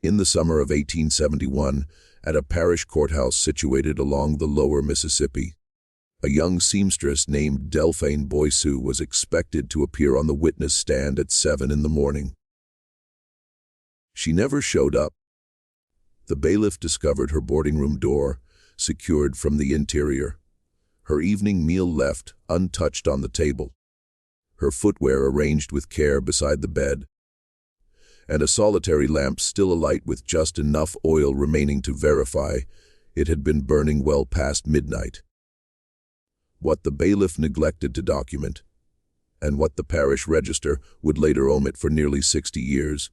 In the summer of 1871, at a parish courthouse situated along the lower Mississippi, a young seamstress named Delphine Boissou was expected to appear on the witness stand at 7 in the morning. She never showed up. The bailiff discovered her boarding room door, secured from the interior, her evening meal left untouched on the table, her footwear arranged with care beside the bed, and a solitary lamp still alight with just enough oil remaining to verify it had been burning well past midnight. What the bailiff neglected to document, and what the parish register would later omit for nearly 60 years,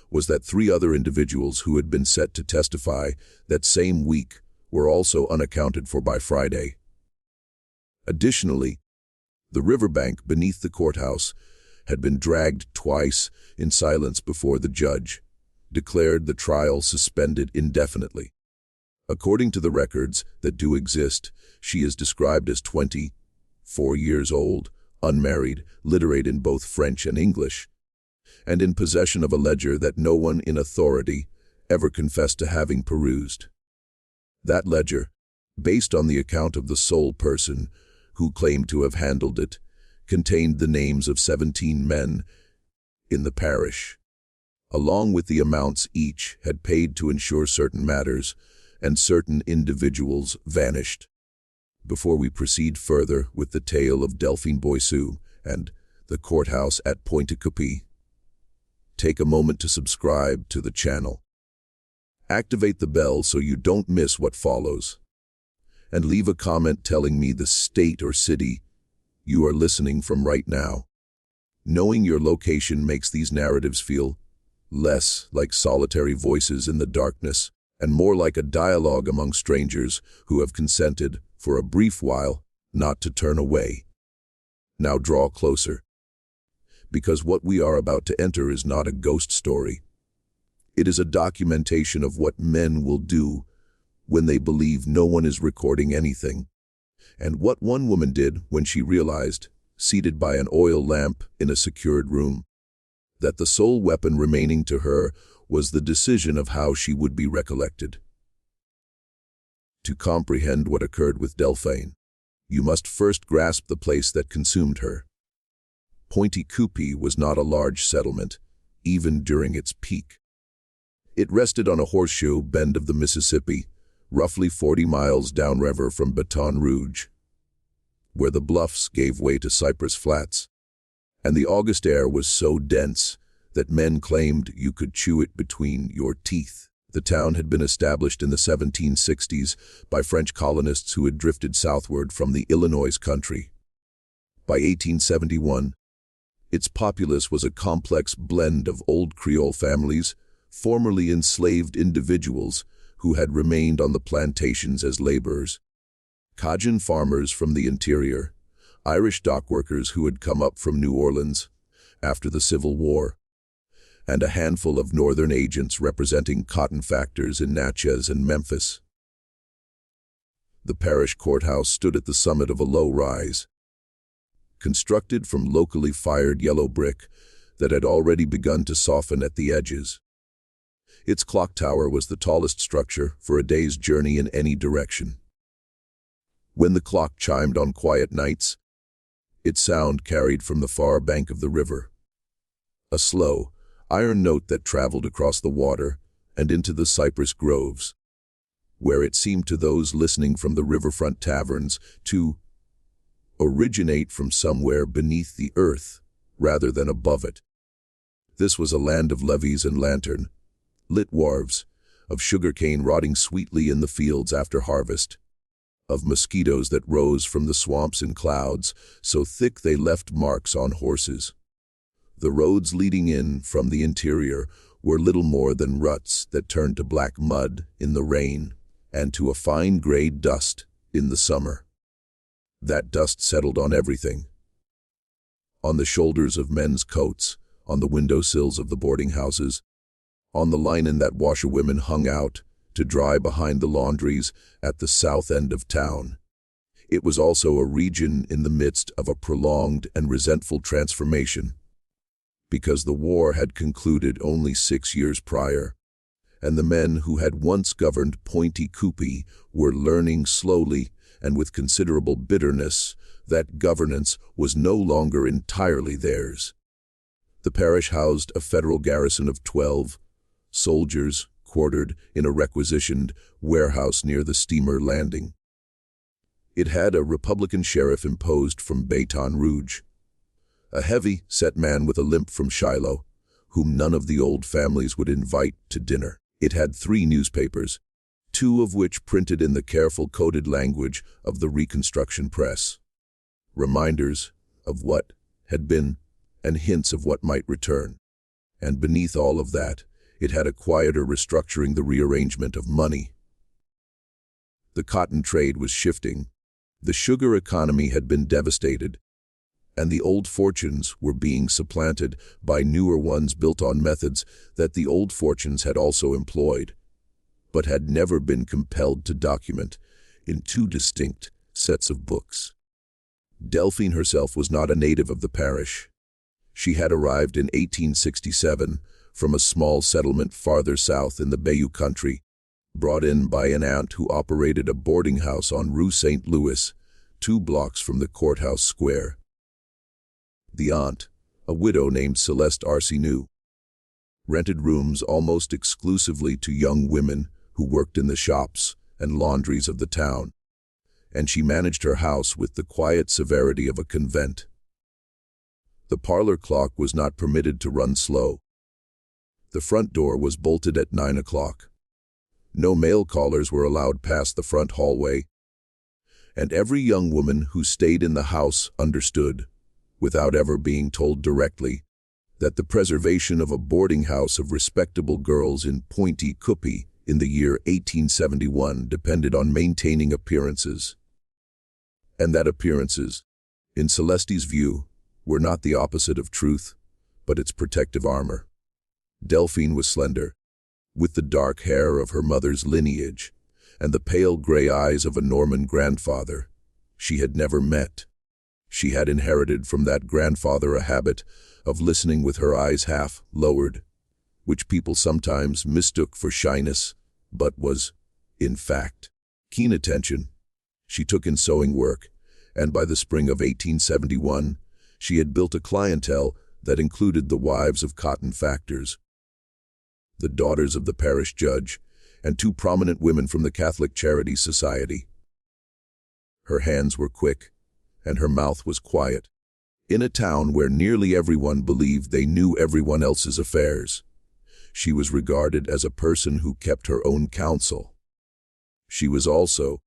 was that 3 other individuals who had been set to testify that same week were also unaccounted for by Friday. Additionally, the riverbank beneath the courthouse had been dragged twice in silence before the judge declared the trial suspended indefinitely. According to the records that do exist, she is described as 24 years old, unmarried, literate in both French and English, and in possession of a ledger that no one in authority ever confessed to having perused. That ledger, based on the account of the sole person who claimed to have handled it, contained the names of 17 men in the parish, along with the amounts each had paid to ensure certain matters and certain individuals vanished. Before we proceed further with the tale of Delphine Boissou and the courthouse at Pointe Coupee, take a moment to subscribe to the channel. Activate the bell so you don't miss what follows. And leave a comment telling me the state or city you are listening from right now. Knowing your location makes these narratives feel less like solitary voices in the darkness and more like a dialogue among strangers who have consented, for a brief while, not to turn away. Now draw closer, because what we are about to enter is not a ghost story. It is a documentation of what men will do when they believe no one is recording anything, and what one woman did when she realized, seated by an oil lamp in a secured room, that the sole weapon remaining to her was the decision of how she would be recollected. To comprehend what occurred with Delphine, you must first grasp the place that consumed her. Pointe Coupee was not a large settlement, even during its peak. It rested on a horseshoe bend of the Mississippi, roughly 40 miles downriver from Baton Rouge, where the bluffs gave way to cypress flats, and the August air was so dense that men claimed you could chew it between your teeth. The town had been established in the 1760s by French colonists who had drifted southward from the Illinois country. By 1871, its populace was a complex blend of old Creole families, formerly enslaved individuals who had remained on the plantations as laborers, Cajun farmers from the interior, Irish dockworkers who had come up from New Orleans after the Civil War, and a handful of northern agents representing cotton factors in Natchez and Memphis. The parish courthouse stood at the summit of a low rise, constructed from locally fired yellow brick that had already begun to soften at the edges. Its clock tower was the tallest structure for a day's journey in any direction. When the clock chimed on quiet nights, its sound carried from the far bank of the river, a slow, iron note that traveled across the water and into the cypress groves, where it seemed to those listening from the riverfront taverns to originate from somewhere beneath the earth rather than above it. This was a land of levees and lantern, lit wharves, of sugarcane rotting sweetly in the fields after harvest, of mosquitoes that rose from the swamps in clouds so thick they left marks on horses. The roads leading in from the interior were little more than ruts that turned to black mud in the rain and to a fine gray dust in the summer. That dust settled on everything. On the shoulders of men's coats, on the windowsills of the boarding houses, on the linen that washerwomen hung out to dry behind the laundries at the south end of town. It was also a region in the midst of a prolonged and resentful transformation, because the war had concluded only 6 years prior, and the men who had once governed Pointe Coupee were learning slowly and with considerable bitterness that governance was no longer entirely theirs. The parish housed a federal garrison of 12 soldiers quartered in a requisitioned warehouse near the steamer landing. It had a Republican sheriff imposed from Baton Rouge, a heavy-set man with a limp from Shiloh, whom none of the old families would invite to dinner. It had 3 newspapers, 2 of which printed in the careful coded language of the Reconstruction press, reminders of what had been and hints of what might return. And beneath all of that, it had a quieter restructuring the rearrangement of money. The cotton trade was shifting. The sugar economy had been devastated, and the old fortunes were being supplanted by newer ones built on methods that the old fortunes had also employed, but had never been compelled to document in 2 distinct sets of books. Delphine herself was not a native of the parish. She had arrived in 1867 from a small settlement farther south in the Bayou country, brought in by an aunt who operated a boarding house on Rue St. Louis, 2 blocks from the courthouse square. The aunt, a widow named Celeste Arseneau, rented rooms almost exclusively to young women who worked in the shops and laundries of the town, and she managed her house with the quiet severity of a convent. The parlor clock was not permitted to run slow. The front door was bolted at 9 o'clock. No mail callers were allowed past the front hallway, and every young woman who stayed in the house understood, without ever being told directly, that the preservation of a boarding house of respectable girls in Pointe Coupee in the year 1871 depended on maintaining appearances, and that appearances, in Celeste's view, were not the opposite of truth, but its protective armor. Delphine was slender, with the dark hair of her mother's lineage and the pale gray eyes of a Norman grandfather she had never met. She had inherited from that grandfather a habit of listening with her eyes half lowered, which people sometimes mistook for shyness, but was, in fact, keen attention. She took in sewing work, and by the spring of 1871, she had built a clientele that included the wives of cotton factors, the daughters of the parish judge, and 2 prominent women from the Catholic Charity Society. Her hands were quick, and her mouth was quiet. In a town where nearly everyone believed they knew everyone else's affairs, she was regarded as a person who kept her own counsel. She was also,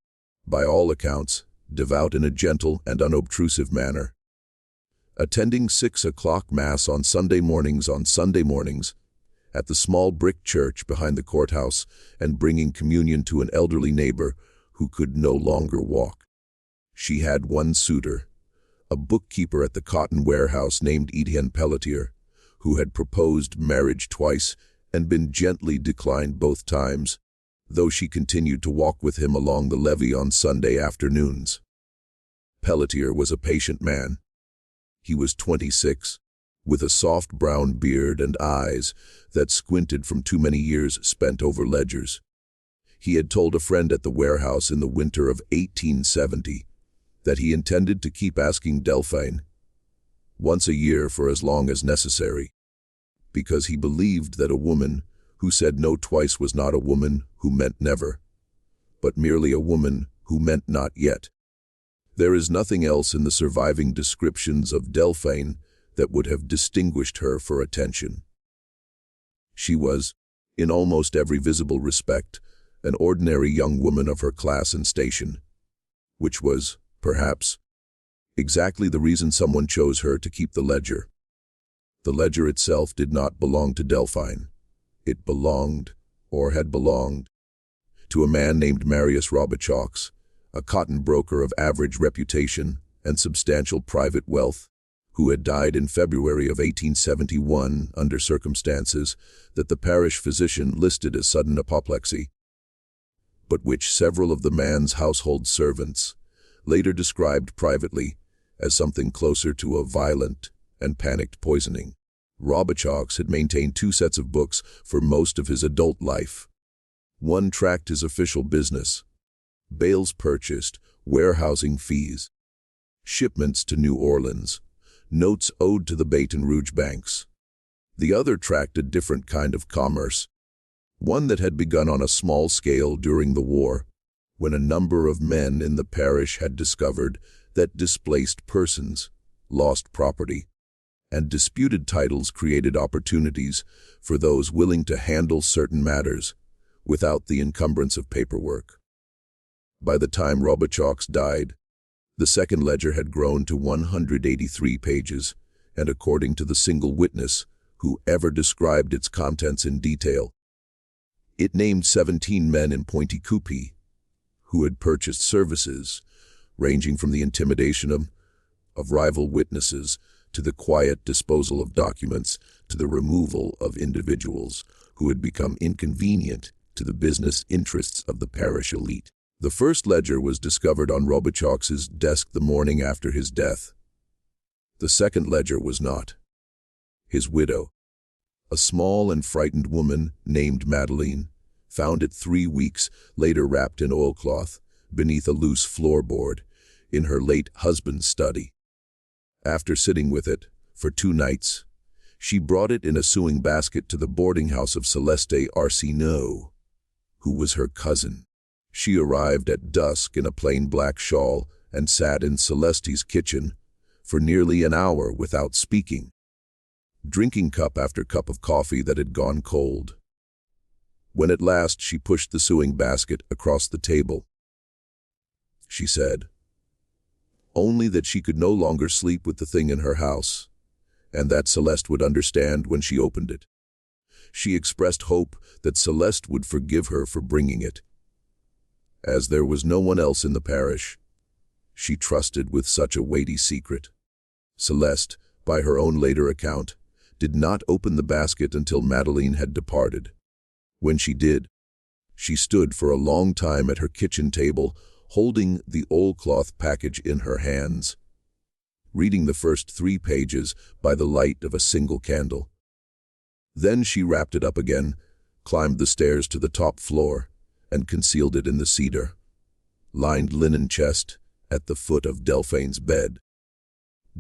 by all accounts, devout in a gentle and unobtrusive manner, attending 6 o'clock Mass on Sunday mornings at the small brick church behind the courthouse and bringing communion to an elderly neighbor who could no longer walk. She had one suitor, a bookkeeper at the cotton warehouse named Etienne Pelletier, who had proposed marriage twice and been gently declined both times, though she continued to walk with him along the levee on Sunday afternoons. Pelletier was a patient man. He was 26, with a soft brown beard and eyes that squinted from too many years spent over ledgers. He had told a friend at the warehouse in the winter of 1870 that he intended to keep asking Delphine once a year for as long as necessary, because he believed that a woman who said no twice was not a woman who meant never, but merely a woman who meant not yet. There is nothing else in the surviving descriptions of Delphine that would have distinguished her for attention. She was, in almost every visible respect, an ordinary young woman of her class and station, which was, perhaps, exactly the reason someone chose her to keep the ledger. The ledger itself did not belong to Delphine. It belonged, or had belonged, to a man named Marius Robichaux, a cotton broker of average reputation and substantial private wealth, who had died in February of 1871 under circumstances that the parish physician listed as sudden apoplexy, but which several of the man's household servants later described privately as something closer to a violent and panicked poisoning. Robichaux had maintained 2 sets of books for most of his adult life. One tracked his official business: bales purchased, warehousing fees, shipments to New Orleans, notes owed to the Baton Rouge banks. The other tracked a different kind of commerce, one that had begun on a small scale during the war, when a number of men in the parish had discovered that displaced persons, lost property, and disputed titles created opportunities for those willing to handle certain matters without the encumbrance of paperwork. By the time Robichaux died, the second ledger had grown to 183 pages, and according to the single witness who ever described its contents in detail, it named 17 men in Pointe Coupee who had purchased services ranging from the intimidation of rival witnesses to the quiet disposal of documents to the removal of individuals who had become inconvenient to the business interests of the parish elite. The first ledger was discovered on Robichaux's desk the morning after his death. The second ledger was not. His widow, a small and frightened woman named Madeleine, found it 3 weeks later wrapped in oilcloth beneath a loose floorboard in her late husband's study. After sitting with it for 2 nights, she brought it in a sewing basket to the boarding house of Celeste Arsenault, who was her cousin. She arrived at dusk in a plain black shawl and sat in Celeste's kitchen for nearly an hour without speaking, drinking cup after cup of coffee that had gone cold. When at last she pushed the sewing basket across the table, she said only that she could no longer sleep with the thing in her house, and that Celeste would understand when she opened it. She expressed hope that Celeste would forgive her for bringing it. As there was no one else in the parish she trusted with such a weighty secret, Celeste, by her own later account, did not open the basket until Madeleine had departed. When she did, she stood for a long time at her kitchen table, holding the oilcloth package in her hands, reading the first 3 pages by the light of a single candle. Then she wrapped it up again, climbed the stairs to the top floor, and concealed it in the cedar-lined linen chest at the foot of Delphine's bed.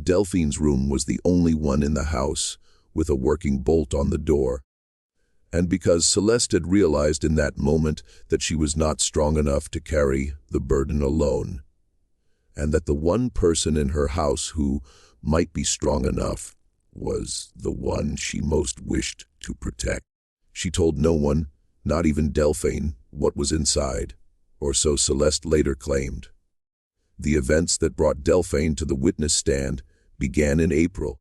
Delphine's room was the only one in the house with a working bolt on the door, and because Celeste had realized in that moment that she was not strong enough to carry the burden alone, and that the one person in her house who might be strong enough was the one she most wished to protect, she told no one, not even Delphine, what was inside, or so Celeste later claimed. The events that brought Delphine to the witness stand began in April,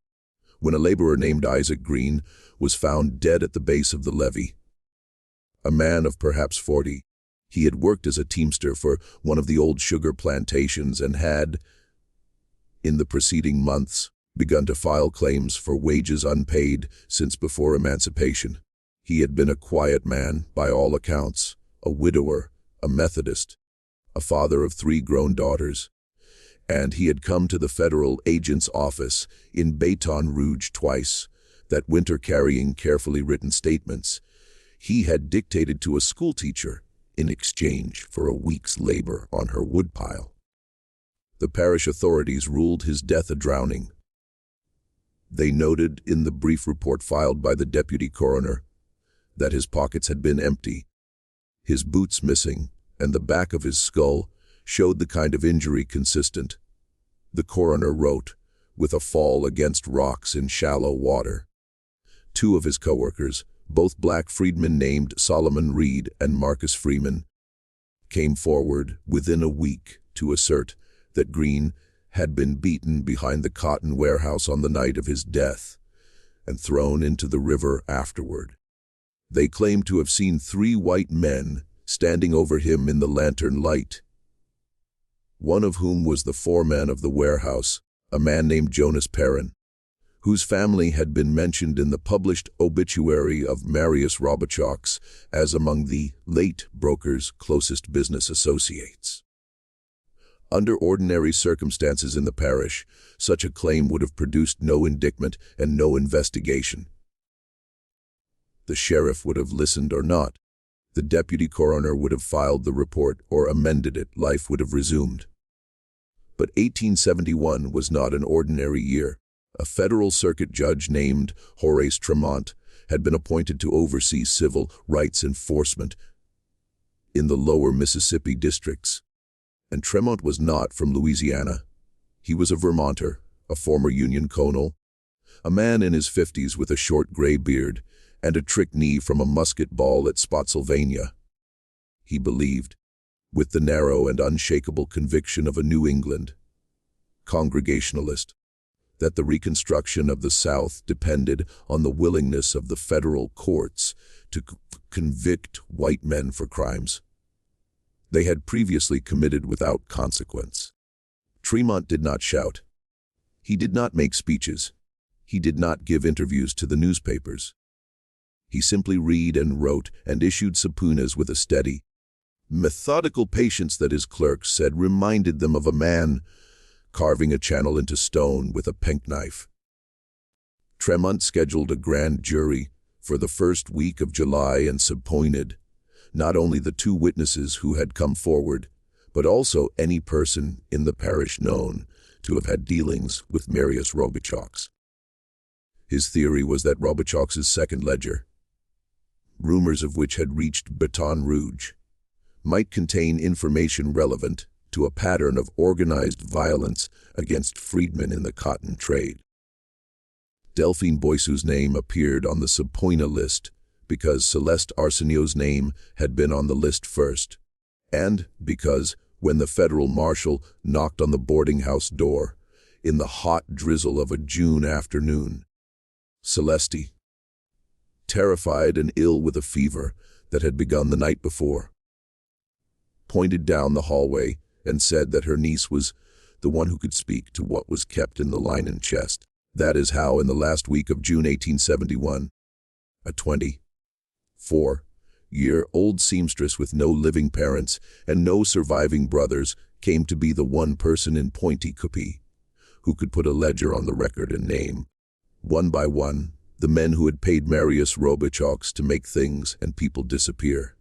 when a laborer named Isaac Green was found dead at the base of the levee. A man of perhaps 40, he had worked as a teamster for one of the old sugar plantations and had, in the preceding months, begun to file claims for wages unpaid since before emancipation. He had been a quiet man, by all accounts, a widower, a Methodist, a father of 3 grown daughters, and he had come to the federal agent's office in Baton Rouge twice, that winter carrying carefully written statements he had dictated to a schoolteacher in exchange for a week's labor on her woodpile. The parish authorities ruled his death a drowning. They noted in the brief report filed by the deputy coroner that his pockets had been empty, his boots missing, and the back of his skull showed the kind of injury consistent, the coroner wrote, with a fall against rocks in shallow water. 2 of his co-workers, both black freedmen named Solomon Reed and Marcus Freeman, came forward within a week to assert that Green had been beaten behind the cotton warehouse on the night of his death and thrown into the river afterward. They claimed to have seen 3 white men standing over him in the lantern light, one of whom was the foreman of the warehouse, a man named Jonas Perrin, whose family had been mentioned in the published obituary of Marius Robichaux as among the late broker's closest business associates. Under ordinary circumstances in the parish, such a claim would have produced no indictment and no investigation. The sheriff would have listened or not. The deputy coroner would have filed the report or amended it. Life would have resumed. But 1871 was not an ordinary year. A federal circuit judge named Horace Tremont had been appointed to oversee civil rights enforcement in the lower Mississippi districts. And Tremont was not from Louisiana. He was a Vermonter, a former Union colonel, a man in his 50s with a short gray beard and a trick knee from a musket ball at Spotsylvania. He believed, with the narrow and unshakable conviction of a New England Congregationalist, that the reconstruction of the South depended on the willingness of the federal courts to convict white men for crimes they had previously committed without consequence. Tremont did not shout. He did not make speeches. He did not give interviews to the newspapers. He simply read and wrote and issued subpoenas with a steady, methodical patience that his clerks said reminded them of a man carving a channel into stone with a penknife. Tremont scheduled a grand jury for the first week of July and subpoenaed not only the 2 witnesses who had come forward, but also any person in the parish known to have had dealings with Marius Robichaux. His theory was that Robichaux's second ledger, rumors of which had reached Baton Rouge, might contain information relevant to a pattern of organized violence against freedmen in the cotton trade. Delphine Boissou's name appeared on the subpoena list because Celeste Arsenault's name had been on the list first, and because when the federal marshal knocked on the boarding house door in the hot drizzle of a June afternoon, Celeste, terrified and ill with a fever that had begun the night before, pointed down the hallway and said that her niece was the one who could speak to what was kept in the linen chest. That is how, in the last week of June 1871, a 24-year-old seamstress with no living parents and no surviving brothers came to be the one person in Pointe Coupee who could put a ledger on the record and name, one by one, the men who had paid Marius Robichaux to make things and people disappear.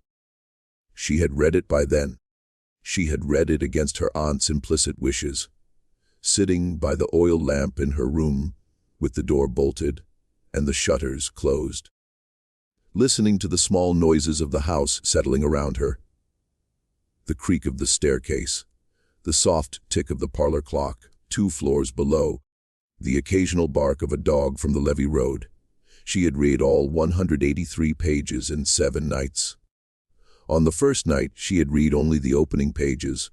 She had read it by then. She had read it against her aunt's implicit wishes, sitting by the oil lamp in her room with the door bolted and the shutters closed, listening to the small noises of the house settling around her. The creak of the staircase, the soft tick of the parlor clock 2 floors below, the occasional bark of a dog from the levee road. She had read all 183 pages in 7 nights. On the first night, she had read only the opening pages,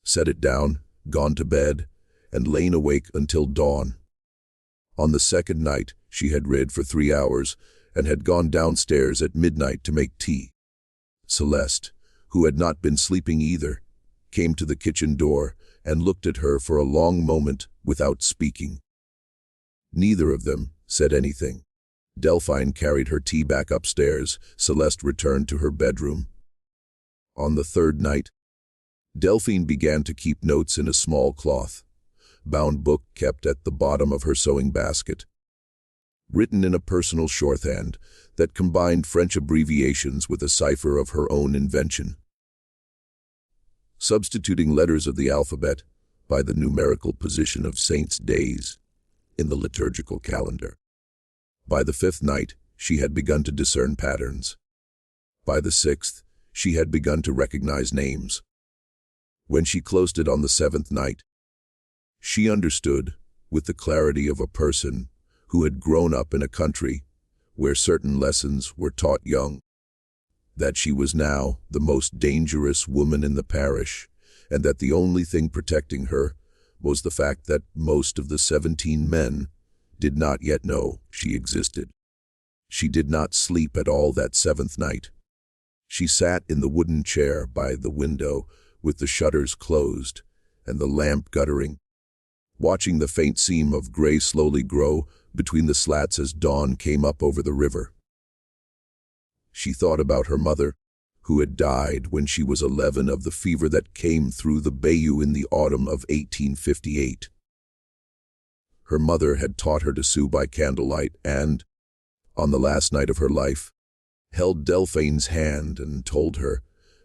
set it down, gone to bed, and lain awake until dawn. On the second night, she had read for 3 hours and had gone downstairs at midnight to make tea. Celeste, who had not been sleeping either, came to the kitchen door and looked at her for a long moment without speaking. Neither of them said anything. Delphine carried her tea back upstairs. Celeste returned to her bedroom. On the third night, Delphine began to keep notes in a small cloth-bound book kept at the bottom of her sewing basket, written in a personal shorthand that combined French abbreviations with a cipher of her own invention, substituting letters of the alphabet by the numerical position of saints' days in the liturgical calendar. By the 5th night, she had begun to discern patterns. By the 6th, she had begun to recognize names. When she closed it on the 7th night, she understood, with the clarity of a person who had grown up in a country where certain lessons were taught young, that she was now the most dangerous woman in the parish, and that the only thing protecting her was the fact that most of the 17 men did not yet know she existed. She did not sleep at all that 7th night. She sat in the wooden chair by the window with the shutters closed and the lamp guttering, watching the faint seam of gray slowly grow between the slats as dawn came up over the river. She thought about her mother, who had died when she was 11 of the fever that came through the bayou in the autumn of 1858. Her mother had taught her to sew by candlelight and, on the last night of her life, held Delphine's hand and told her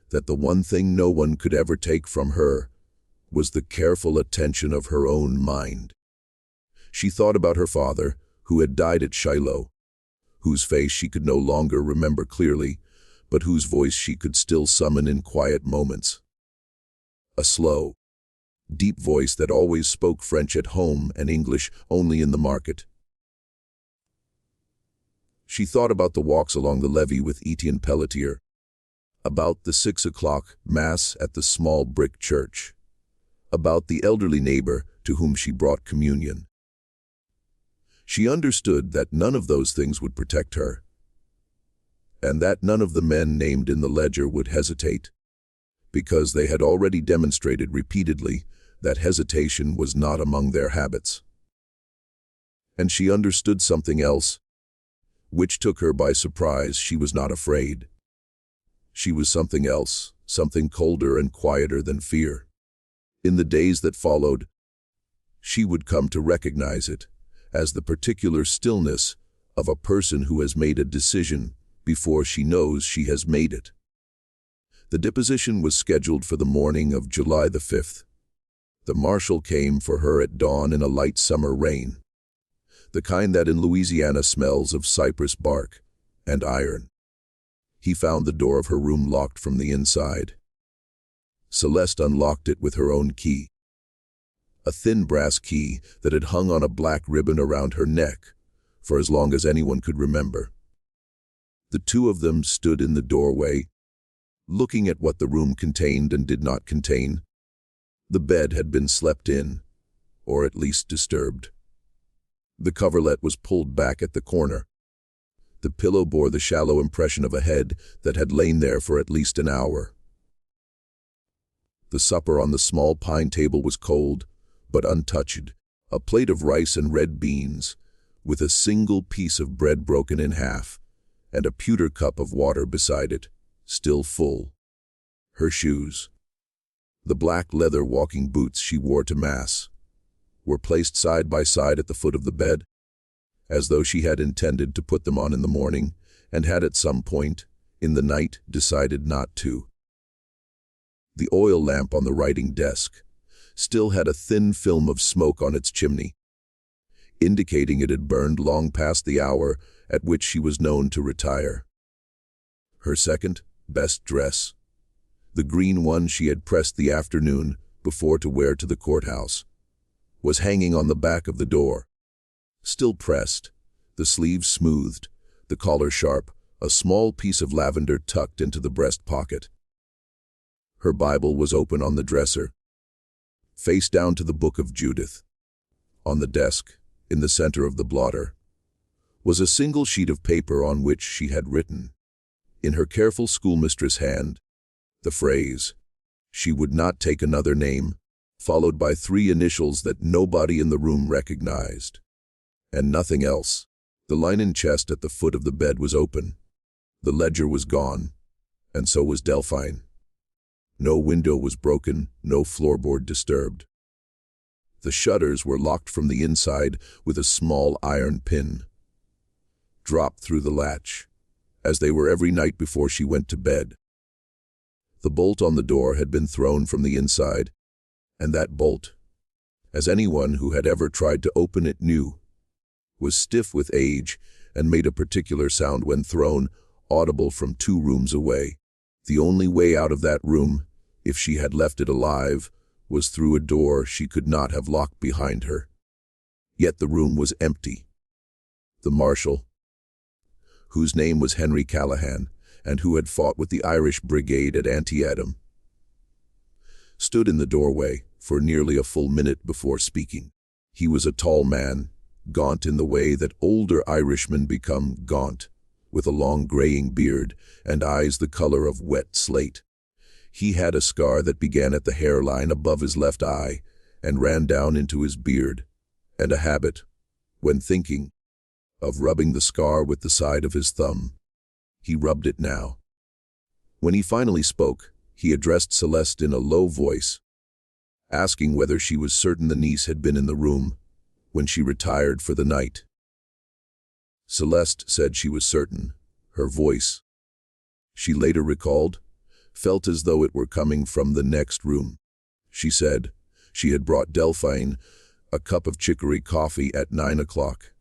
that the one thing no one could ever take from her was the careful attention of her own mind. She thought about her father, who had died at Shiloh, whose face she could no longer remember clearly, but whose voice she could still summon in quiet moments. A slow, deep voice that always spoke French at home and English only in the market. She thought about the walks along the levee with Etienne Pelletier, about the 6 o'clock Mass at the small brick church, about the elderly neighbor to whom she brought communion. She understood that none of those things would protect her, and that none of the men named in the ledger would hesitate, because they had already demonstrated repeatedly that hesitation was not among their habits. And she understood something else, which took her by surprise. She was not afraid. She was something else, something colder and quieter than fear. In the days that followed, she would come to recognize it as the particular stillness of a person who has made a decision before she knows she has made it. The deposition was scheduled for the morning of July the 5th. The marshal came for her at dawn in a light summer rain, the kind that in Louisiana smells of cypress bark and iron. He found the door of her room locked from the inside. Celeste unlocked it with her own key, a thin brass key that had hung on a black ribbon around her neck for as long as anyone could remember. The two of them stood in the doorway, looking at what the room contained and did not contain. The bed had been slept in, or at least disturbed. The coverlet was pulled back at the corner. The pillow bore the shallow impression of a head that had lain there for at least an hour. The supper on the small pine table was cold, but untouched, a plate of rice and red beans, with a single piece of bread broken in half, and a pewter cup of water beside it, still full. Her shoes, the black leather walking boots she wore to Mass, were placed side by side at the foot of the bed, as though she had intended to put them on in the morning, and had at some point, in the night, decided not to. The oil lamp on the writing desk still had a thin film of smoke on its chimney, indicating it had burned long past the hour at which she was known to retire. Her second best dress, the green one she had pressed the afternoon before to wear to the courthouse, was hanging on the back of the door, still pressed, the sleeves smoothed, the collar sharp, a small piece of lavender tucked into the breast pocket. Her Bible was open on the dresser, face down to the book of Judith. On the desk, in the center of the blotter, was a single sheet of paper on which she had written, in her careful schoolmistress hand, the phrase, "She would not take another name," followed by 3 initials that nobody in the room recognized, and nothing else. The linen chest at the foot of the bed was open. The ledger was gone, and so was Delphine. No window was broken, no floorboard disturbed. The shutters were locked from the inside with a small iron pin, dropped through the latch, as they were every night before she went to bed. The bolt on the door had been thrown from the inside, and that bolt, as anyone who had ever tried to open it knew, was stiff with age and made a particular sound when thrown, audible from 2 rooms away. The only way out of that room, if she had left it alive, was through a door she could not have locked behind her. Yet the room was empty. The marshal, whose name was Henry Callahan, and who had fought with the Irish Brigade at Antietam, stood in the doorway for nearly a full minute before speaking. He was a tall man, gaunt in the way that older Irishmen become gaunt, with a long graying beard and eyes the color of wet slate. He had a scar that began at the hairline above his left eye and ran down into his beard, and a habit, when thinking, of rubbing the scar with the side of his thumb. He rubbed it now. When he finally spoke, he addressed Celeste in a low voice, asking whether she was certain the niece had been in the room when she retired for the night. Celeste said she was certain. Her voice, she later recalled, felt as though it were coming from the next room. She said she had brought Delphine a cup of chicory coffee at 9 o'clock,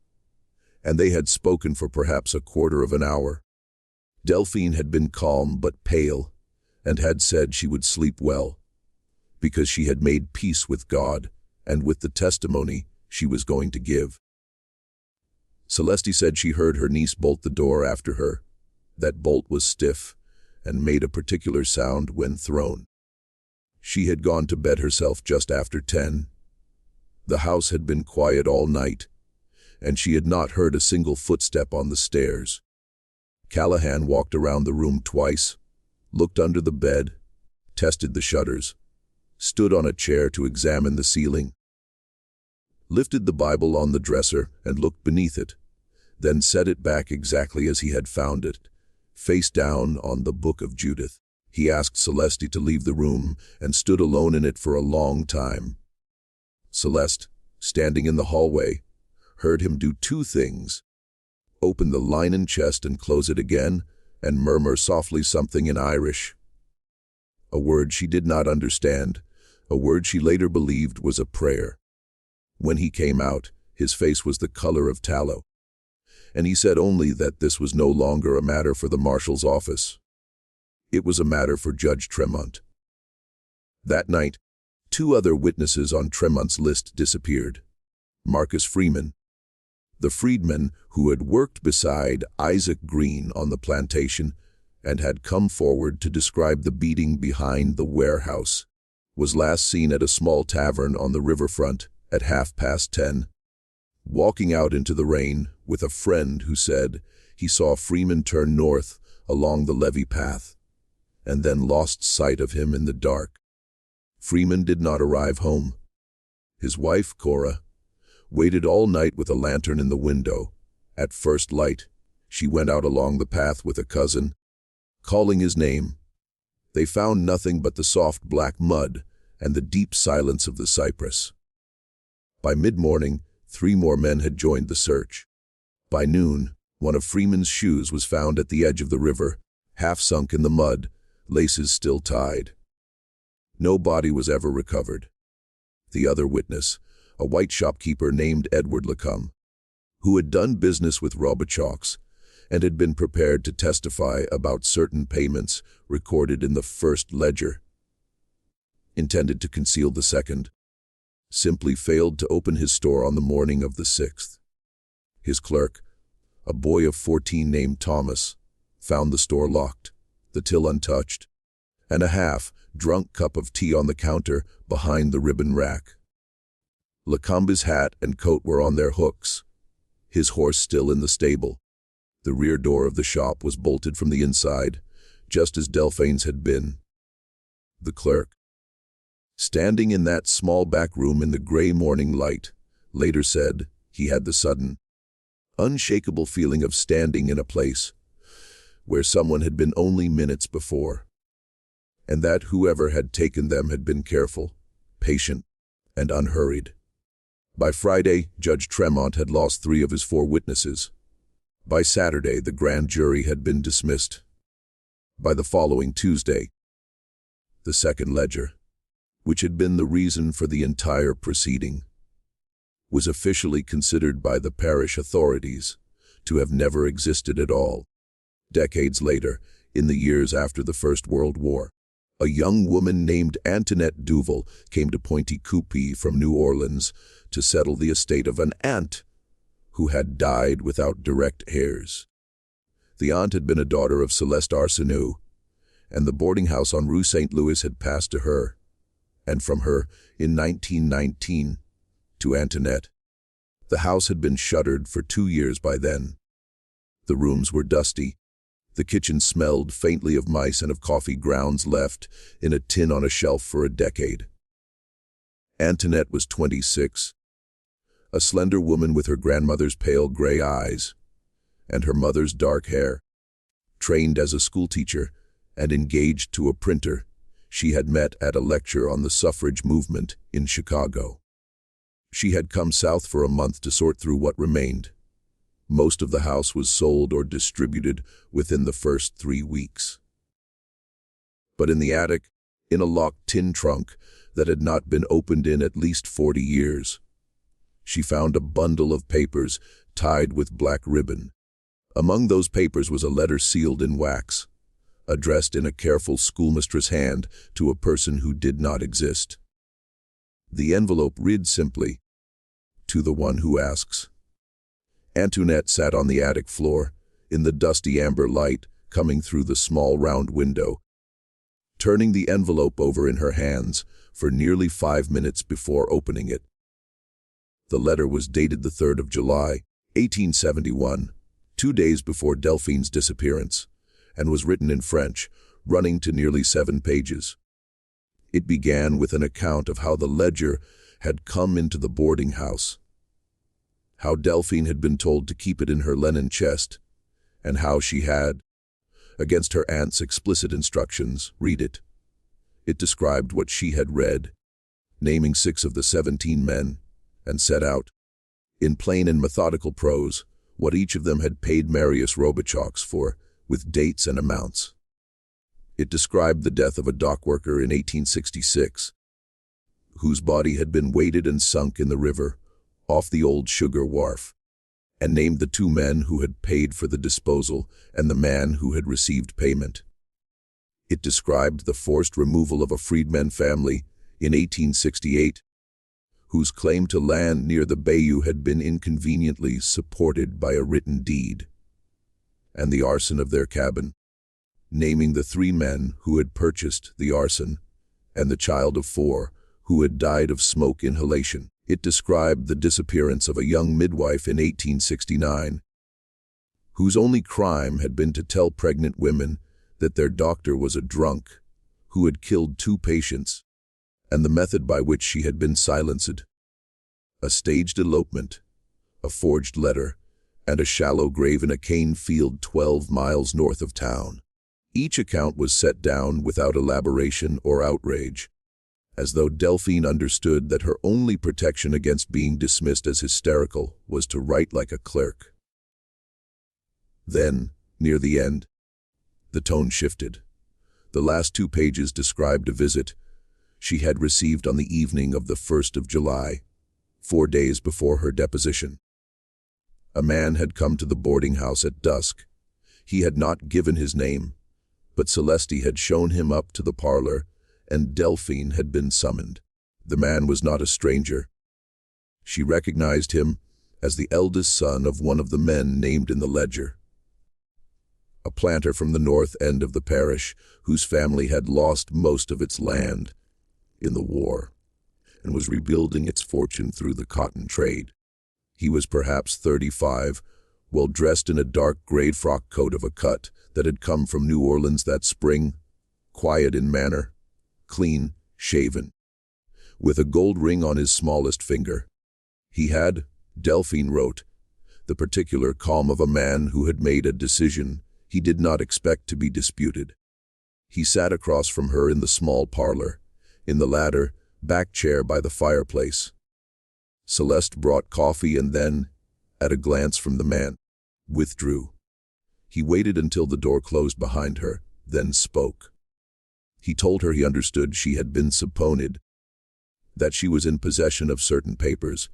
and they had spoken for perhaps a quarter of an hour. Delphine had been calm but pale, and had said she would sleep well, because she had made peace with God and with the testimony she was going to give. Celeste said she heard her niece bolt the door after her. That bolt was stiff and made a particular sound when thrown. She had gone to bed herself just after 10. The house had been quiet all night, and she had not heard a single footstep on the stairs. Callahan walked around the room twice, looked under the bed, tested the shutters, stood on a chair to examine the ceiling, lifted the Bible on the dresser and looked beneath it, then set it back exactly as he had found it, face down on the Book of Judith. He asked Celeste to leave the room and stood alone in it for a long time. Celeste, standing in the hallway, heard him do two things: open the linen chest and close it again, and murmur softly something in Irish. A word she did not understand, a word she later believed was a prayer. When he came out, his face was the color of tallow, and he said only that this was no longer a matter for the marshal's office. It was a matter for Judge Tremont. That night, 2 other witnesses on Tremont's list disappeared. Marcus Freeman, the freedman who had worked beside Isaac Green on the plantation and had come forward to describe the beating behind the warehouse, was last seen at a small tavern on the riverfront at 10:30, walking out into the rain with a friend who said he saw Freeman turn north along the levee path and then lost sight of him in the dark. Freeman did not arrive home. His wife, Cora, waited all night with a lantern in the window. At first light, she went out along the path with a cousin, calling his name. They found nothing but the soft black mud and the deep silence of the cypress. By mid-morning, 3 more men had joined the search. By noon, one of Freeman's shoes was found at the edge of the river, half sunk in the mud, laces still tied. No body was ever recovered. The other witness, a white shopkeeper named Edward Lacombe, who had done business with Robichaux and had been prepared to testify about certain payments recorded in the first ledger, intended to conceal the second, simply failed to open his store on the morning of the 6th. His clerk, a boy of 14 named Thomas, found the store locked, the till untouched, and a half-drunk cup of tea on the counter behind the ribbon rack. Lacombe's hat and coat were on their hooks, his horse still in the stable. The rear door of the shop was bolted from the inside, just as Delphine's had been. The clerk, standing in that small back room in the gray morning light, later said he had the sudden, unshakable feeling of standing in a place where someone had been only minutes before, and that whoever had taken them had been careful, patient, and unhurried. By Friday, Judge Tremont had lost 3 of his 4 witnesses. By Saturday, the grand jury had been dismissed. By the following Tuesday, the second ledger, which had been the reason for the entire proceeding, was officially considered by the parish authorities to have never existed at all. Decades later, in the years after the First World War, a young woman named Antoinette Duval came to Pointe Coupee from New Orleans to settle the estate of an aunt who had died without direct heirs. The aunt had been a daughter of Celeste Arsenault, and the boarding house on Rue St. Louis had passed to her, and from her, in 1919, to Antoinette. The house had been shuttered for 2 years by then. The rooms were dusty. The kitchen smelled faintly of mice and of coffee grounds left in a tin on a shelf for a decade. Antoinette was 26, a slender woman with her grandmother's pale gray eyes and her mother's dark hair, trained as a schoolteacher and engaged to a printer she had met at a lecture on the suffrage movement in Chicago. She had come south for a month to sort through what remained. Most of the house was sold or distributed within the first 3 weeks. But in the attic, in a locked tin trunk that had not been opened in at least 40 years, she found a bundle of papers tied with black ribbon. Among those papers was a letter sealed in wax, addressed in a careful schoolmistress hand to a person who did not exist. The envelope read simply, "To the one who asks." Antoinette sat on the attic floor, in the dusty amber light coming through the small round window, turning the envelope over in her hands for nearly 5 minutes before opening it. The letter was dated the 3rd of July, 1871, 2 days before Delphine's disappearance, and was written in French, running to nearly 7 pages. It began with an account of how the ledger had come into the boarding house, how Delphine had been told to keep it in her linen chest, and how she had, against her aunt's explicit instructions, read it. It described what she had read, naming 6 of the 17 men, and set out, in plain and methodical prose, what each of them had paid Marius Robichaux for, with dates and amounts. It described the death of a dock worker in 1866, whose body had been weighted and sunk in the river, off the old sugar wharf, and named the 2 men who had paid for the disposal and the man who had received payment. It described the forced removal of a freedman family in 1868, whose claim to land near the bayou had been inconveniently supported by a written deed, and the arson of their cabin, naming the 3 men who had purchased the arson and the child of 4 who had died of smoke inhalation. It described the disappearance of a young midwife in 1869, whose only crime had been to tell pregnant women that their doctor was a drunk who had killed 2 patients, and the method by which she had been silenced. A staged elopement, a forged letter, and a shallow grave in a cane field 12 miles north of town. Each account was set down without elaboration or outrage, as though Delphine understood that her only protection against being dismissed as hysterical was to write like a clerk. Then, near the end, the tone shifted. The last 2 pages described a visit she had received on the evening of the 1st of July, 4 days before her deposition. A man had come to the boarding house at dusk. He had not given his name, but Celeste had shown him up to the parlor, and Delphine had been summoned. The man was not a stranger. She recognized him as the eldest son of one of the men named in the ledger, a planter from the north end of the parish whose family had lost most of its land in the war and was rebuilding its fortune through the cotton trade. He was perhaps 35, well dressed in a dark gray frock coat of a cut that had come from New Orleans that spring, quiet in manner, clean, shaven, with a gold ring on his smallest finger. He had, Delphine wrote, the particular calm of a man who had made a decision he did not expect to be disputed. He sat across from her in the small parlor, in the ladder, back chair by the fireplace. Celeste brought coffee and then, at a glance from the man, withdrew. He waited until the door closed behind her, then spoke. He told her he understood she had been subpoenaed, that she was in possession of certain papers,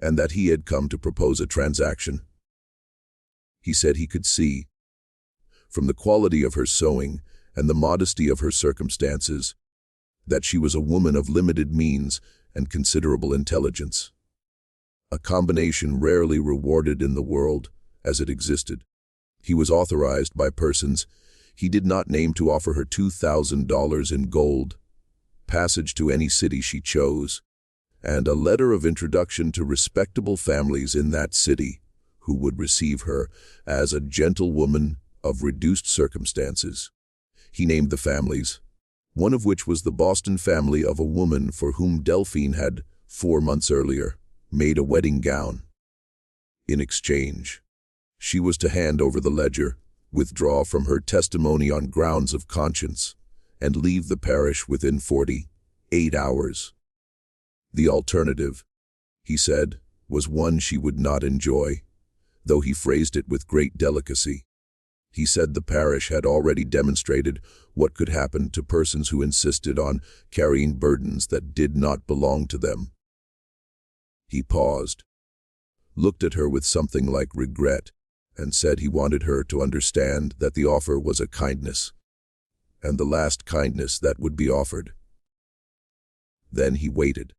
and that he had come to propose a transaction. He said he could see, from the quality of her sewing and the modesty of her circumstances, that she was a woman of limited means and considerable intelligence, a combination rarely rewarded in the world as it existed. He was authorized by persons he did not name to offer her $2,000 in gold, passage to any city she chose, and a letter of introduction to respectable families in that city who would receive her as a gentlewoman of reduced circumstances. He named the families, one of which was the Boston family of a woman for whom Delphine had, 4 months earlier, made a wedding gown. In exchange, she was to hand over the ledger, withdraw from her testimony on grounds of conscience, and leave the parish within 48 hours. The alternative, he said, was one she would not enjoy, though he phrased it with great delicacy. He said the parish had already demonstrated what could happen to persons who insisted on carrying burdens that did not belong to them. He paused, looked at her with something like regret, and said he wanted her to understand that the offer was a kindness, and the last kindness that would be offered. Then he waited.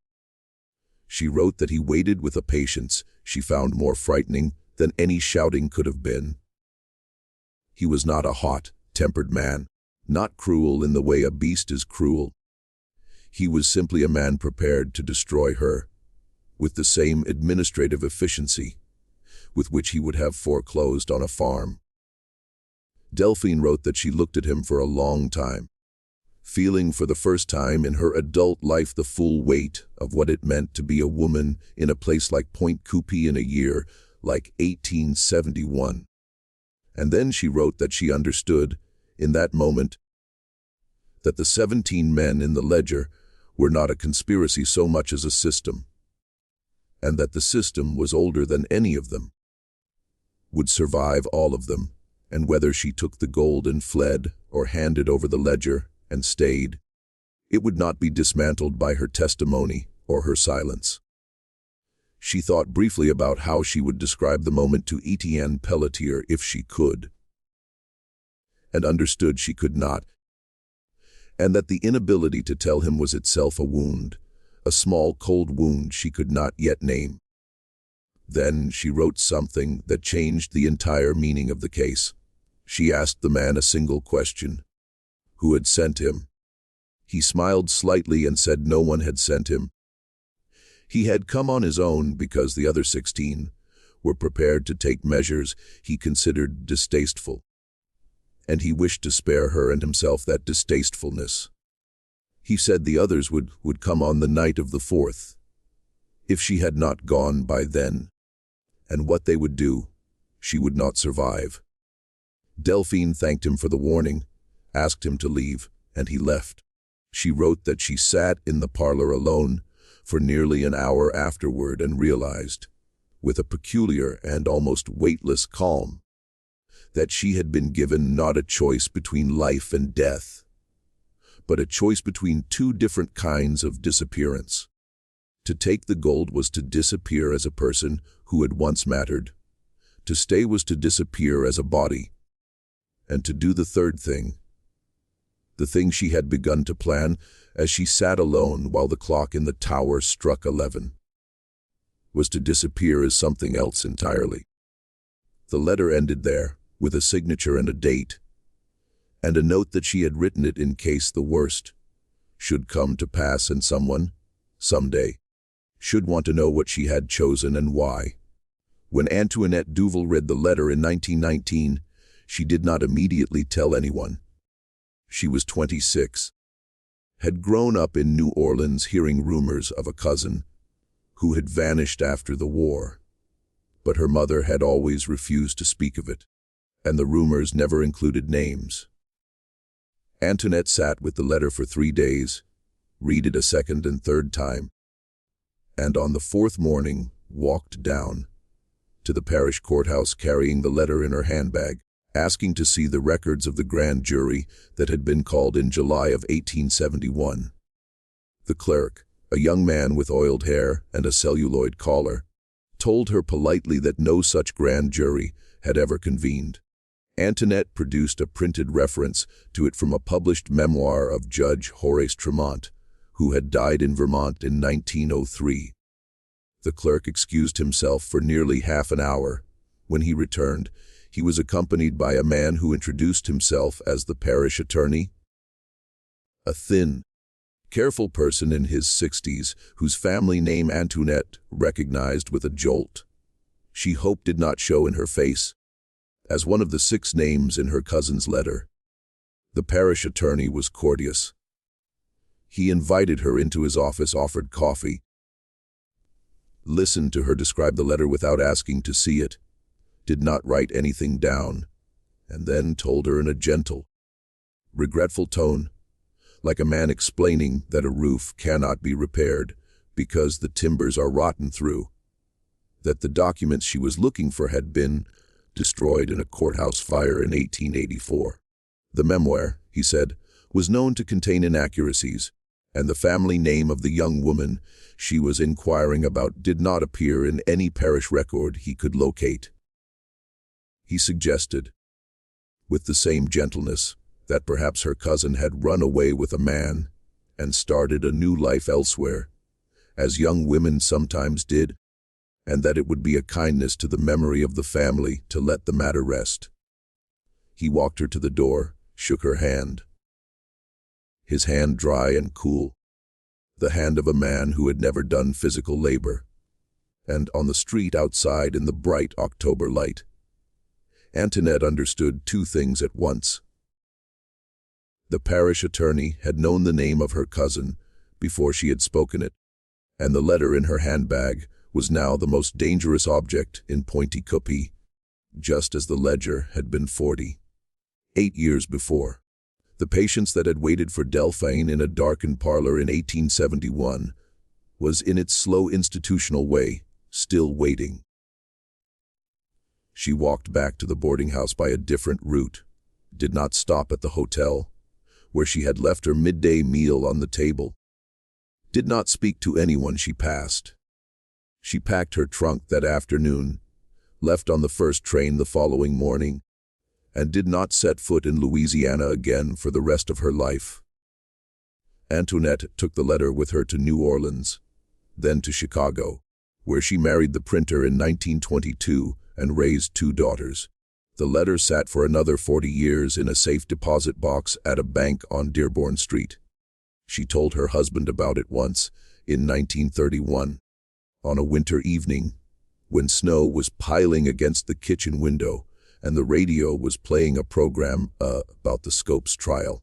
She wrote that he waited with a patience she found more frightening than any shouting could have been. He was not a hot-tempered man, not cruel in the way a beast is cruel. He was simply a man prepared to destroy her, with the same administrative efficiency with which he would have foreclosed on a farm. Delphine wrote that she looked at him for a long time, feeling for the first time in her adult life the full weight of what it meant to be a woman in a place like Pointe Coupee in a year like 1871. And then she wrote that she understood, in that moment, that the 17 men in the ledger were not a conspiracy so much as a system, and that the system was older than any of them, would survive all of them, and whether she took the gold and fled or handed over the ledger and stayed, it would not be dismantled by her testimony or her silence. She thought briefly about how she would describe the moment to Etienne Pelletier if she could, and understood she could not, and that the inability to tell him was itself a wound, a small cold wound she could not yet name. Then she wrote something that changed the entire meaning of the case. She asked the man a single question: who had sent him? He smiled slightly and said no one had sent him. He had come on his own because the other 16 were prepared to take measures he considered distasteful, and he wished to spare her and himself that distastefulness. He said the others would come on the night of the 4th, if she had not gone by then, and what they would do, she would not survive. Delphine thanked him for the warning, asked him to leave, and he left. She wrote that she sat in the parlor alone for nearly an hour afterward and realized, with a peculiar and almost weightless calm, that she had been given not a choice between life and death, but a choice between two different kinds of disappearance. To take the gold was to disappear as a person who had once mattered. To stay was to disappear as a body. And to do the third thing, the thing she had begun to plan as she sat alone while the clock in the tower struck 11, was to disappear as something else entirely. The letter ended there, with a signature and a date, and a note that she had written it in case the worst should come to pass and someone, someday, should want to know what she had chosen and why. When Antoinette Duval read the letter in 1919, she did not immediately tell anyone. She was 26, had grown up in New Orleans hearing rumors of a cousin who had vanished after the war, but her mother had always refused to speak of it, and the rumors never included names. Antoinette sat with the letter for 3 days, read it a second and third time, and on the 4th morning walked down to the parish courthouse carrying the letter in her handbag, asking to see the records of the grand jury that had been called in July of 1871. The clerk, a young man with oiled hair and a celluloid collar, told her politely that no such grand jury had ever convened. Antoinette produced a printed reference to it from a published memoir of Judge Horace Tremont, who had died in Vermont in 1903. The clerk excused himself for nearly half an hour. When he returned, he was accompanied by a man who introduced himself as the parish attorney, a thin, careful person in his 60s whose family name Antoinette recognized with a jolt. She hoped did not show in her face, as one of the 6 names in her cousin's letter. The parish attorney was courteous. He invited her into his office, offered coffee, listened to her describe the letter without asking to see it, did not write anything down, and then told her in a gentle, regretful tone, like a man explaining that a roof cannot be repaired because the timbers are rotten through, that the documents she was looking for had been destroyed in a courthouse fire in 1884. The memoir, he said, was known to contain inaccuracies, and the family name of the young woman she was inquiring about did not appear in any parish record he could locate. He suggested, with the same gentleness, that perhaps her cousin had run away with a man and started a new life elsewhere, as young women sometimes did, and that it would be a kindness to the memory of the family to let the matter rest. He walked her to the door, shook her hand. His hand dry and cool, the hand of a man who had never done physical labor. And on the street outside in the bright October light, Antoinette understood two things at once. The parish attorney had known the name of her cousin before she had spoken it, and the letter in her handbag was now the most dangerous object in Pointe Coupee, just as the ledger had been 48 years before. The patience that had waited for Delphine in a darkened parlor in 1871 was, in its slow institutional way, still waiting. She walked back to the boarding house by a different route, did not stop at the hotel, where she had left her midday meal on the table, did not speak to anyone she passed. She packed her trunk that afternoon, left on the first train the following morning, and did not set foot in Louisiana again for the rest of her life. Antoinette took the letter with her to New Orleans, then to Chicago, where she married the printer in 1922 and raised 2 daughters. The letter sat for another 40 years in a safe deposit box at a bank on Dearborn Street. She told her husband about it once, in 1931, on a winter evening, when snow was piling against the kitchen window and the radio was playing a program about the Scopes trial.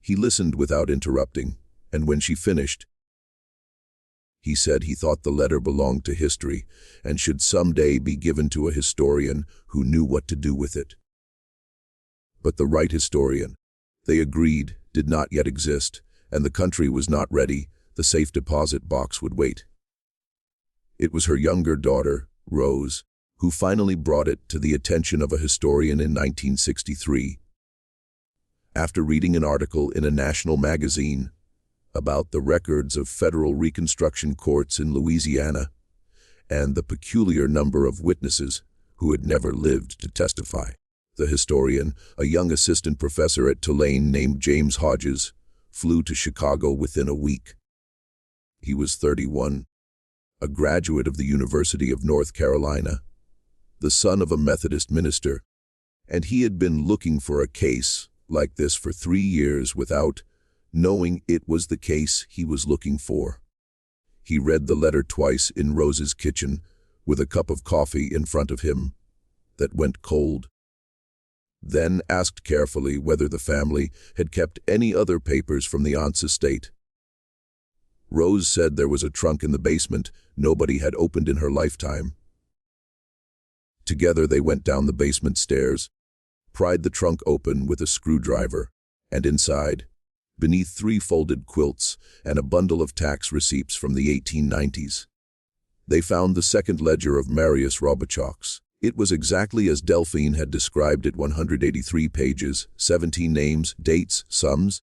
He listened without interrupting, and when she finished, he said he thought the letter belonged to history and should someday be given to a historian who knew what to do with it. But the right historian, they agreed, did not yet exist, and the country was not ready. The safe deposit box would wait. It was her younger daughter, Rose, who finally brought it to the attention of a historian in 1963. After reading an article in a national magazine about the records of federal Reconstruction courts in Louisiana and the peculiar number of witnesses who had never lived to testify, the historian, a young assistant professor at Tulane named James Hodges, flew to Chicago within a week. He was 31, a graduate of the University of North Carolina, the son of a Methodist minister, and he had been looking for a case like this for 3 years without knowing it was the case he was looking for. He read the letter twice in Rose's kitchen with a cup of coffee in front of him that went cold, then asked carefully whether the family had kept any other papers from the aunt's estate. Rose said there was a trunk in the basement nobody had opened in her lifetime. Together they went down the basement stairs, pried the trunk open with a screwdriver, and inside, beneath 3 folded quilts and a bundle of tax receipts from the 1890s, they found the second ledger of Marius Robichaud's. It was exactly as Delphine had described it: 183 pages, 17 names, dates, sums,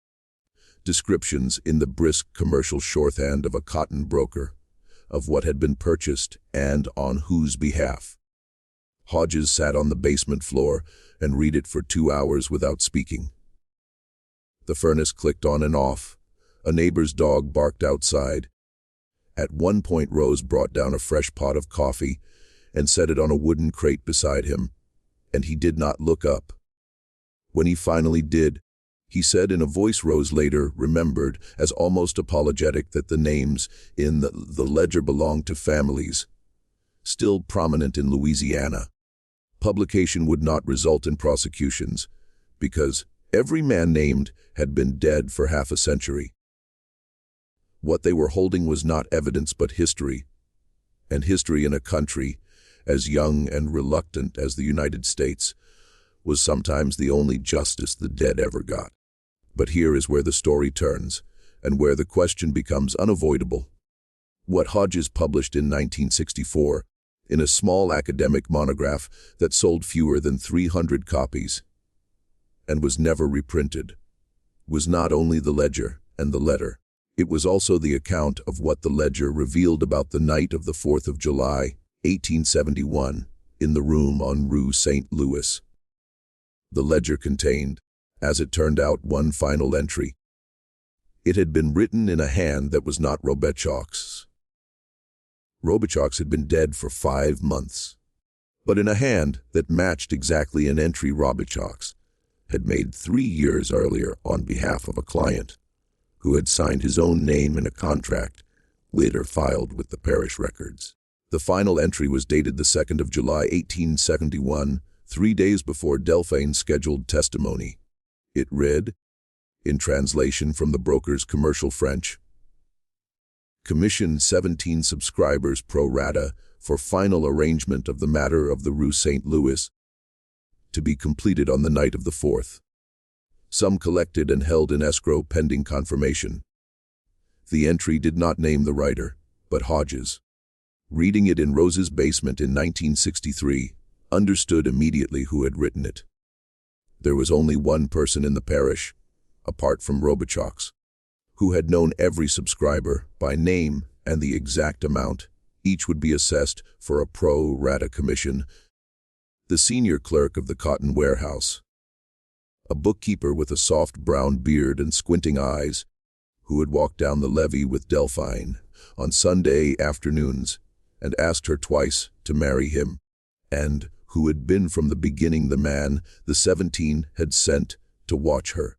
descriptions in the brisk commercial shorthand of a cotton broker, of what had been purchased and on whose behalf. Hodges sat on the basement floor and read it for 2 hours without speaking. The furnace clicked on and off. A neighbor's dog barked outside. At one point Rose brought down a fresh pot of coffee and set it on a wooden crate beside him, and he did not look up. When he finally did, he said in a voice Rose later remembered as almost apologetic that the names in the ledger belonged to families still prominent in Louisiana. Publication would not result in prosecutions because every man named had been dead for half a century. What they were holding was not evidence but history, and history in a country as young and reluctant as the United States was sometimes the only justice the dead ever got. But here is where the story turns, and where the question becomes unavoidable. What Hodges published in 1964, in a small academic monograph that sold fewer than 300 copies, and was never reprinted, was not only the ledger and the letter. It was also the account of what the ledger revealed about the night of the 4th of July, 1871, in the room on Rue St. Louis. The ledger contained, as it turned out, one final entry. It had been written in a hand that was not Robichaud's. Robichaud had been dead for 5 months, but in a hand that matched exactly an entry Robichaud had made 3 years earlier on behalf of a client who had signed his own name in a contract later filed with the parish records. The final entry was dated the 2nd of July, 1871, 3 days before Delphine's scheduled testimony. It read, in translation from the broker's commercial French, "Commission 17 subscribers pro rata for final arrangement of the matter of the Rue St. Louis, to be completed on the night of the 4th. Some collected and held in escrow pending confirmation." The entry did not name the writer, but Hodges, reading it in Rose's basement in 1963, understood immediately who had written it. There was only one person in the parish, apart from Robichaud, who had known every subscriber by name and the exact amount each would be assessed for a pro rata commission: the senior clerk of the cotton warehouse, a bookkeeper with a soft brown beard and squinting eyes, who had walked down the levee with Delphine on Sunday afternoons and asked her twice to marry him, and who had been from the beginning the man the 17 had sent to watch her.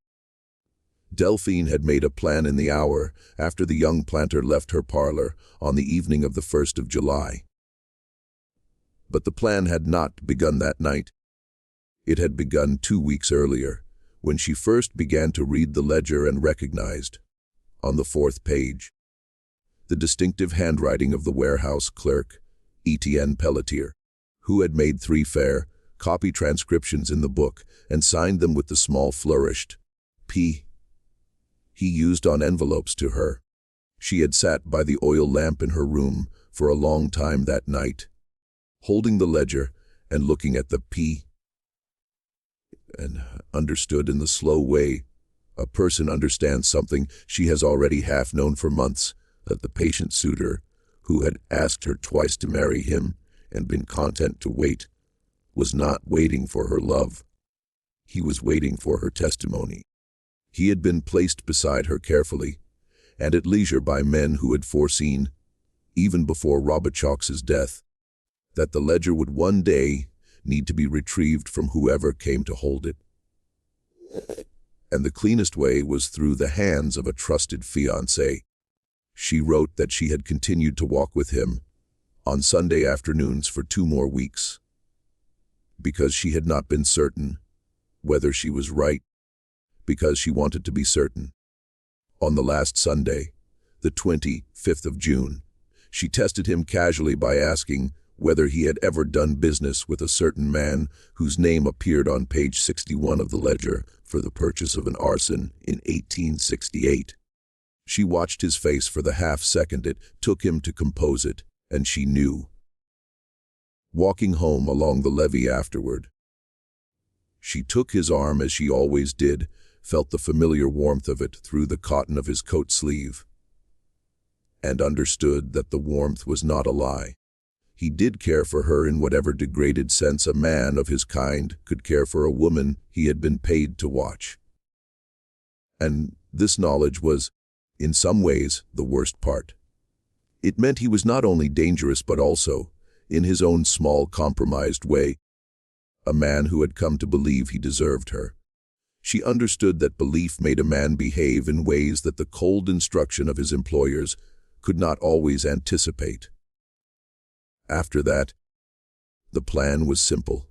Delphine had made a plan in the hour after the young planter left her parlor on the evening of the 1st of July. But the plan had not begun that night. It had begun 2 weeks earlier, when she first began to read the ledger and recognized, on the 4th page, the distinctive handwriting of the warehouse clerk, Etienne Pelletier, who had made 3 fair copy transcriptions in the book and signed them with the small flourished P he used on envelopes to her. She had sat by the oil lamp in her room for a long time that night, holding the ledger and looking at the P, and understood in the slow way a person understands something she has already half known for months, that the patient suitor, who had asked her twice to marry him and been content to wait, was not waiting for her love. He was waiting for her testimony. He had been placed beside her carefully and at leisure by men who had foreseen, even before Robichaud's death, that the ledger would one day need to be retrieved from whoever came to hold it. And the cleanest way was through the hands of a trusted fiancé. She wrote that she had continued to walk with him on Sunday afternoons for 2 more weeks, because she had not been certain whether she was right, because she wanted to be certain. On the last Sunday, the 25th of June, she tested him casually by asking whether he had ever done business with a certain man whose name appeared on page 61 of the ledger for the purchase of an arson in 1868. She watched his face for the half second it took him to compose it, and she knew. Walking home along the levee afterward, she took his arm as she always did, felt the familiar warmth of it through the cotton of his coat sleeve, and understood that the warmth was not a lie. He did care for her in whatever degraded sense a man of his kind could care for a woman he had been paid to watch. And this knowledge was, in some ways, the worst part. It meant he was not only dangerous but also, in his own small compromised way, a man who had come to believe he deserved her. She understood that belief made a man behave in ways that the cold instruction of his employers could not always anticipate. After that, the plan was simple,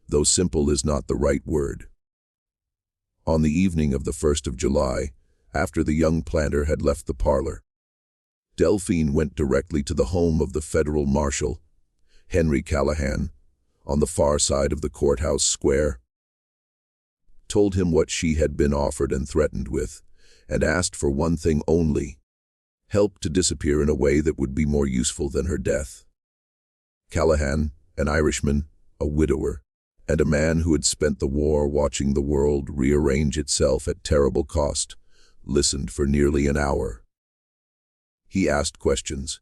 though simple is not the right word. On the evening of the 1st of July, after the young planter had left the parlor, Delphine went directly to the home of the federal marshal, Henry Callahan, on the far side of the courthouse square. told him what she had been offered and threatened with, and asked for one thing only: help to disappear in a way that would be more useful than her death. Callahan, an Irishman, a widower, and a man who had spent the war watching the world rearrange itself at terrible cost, listened for nearly an hour. He asked questions.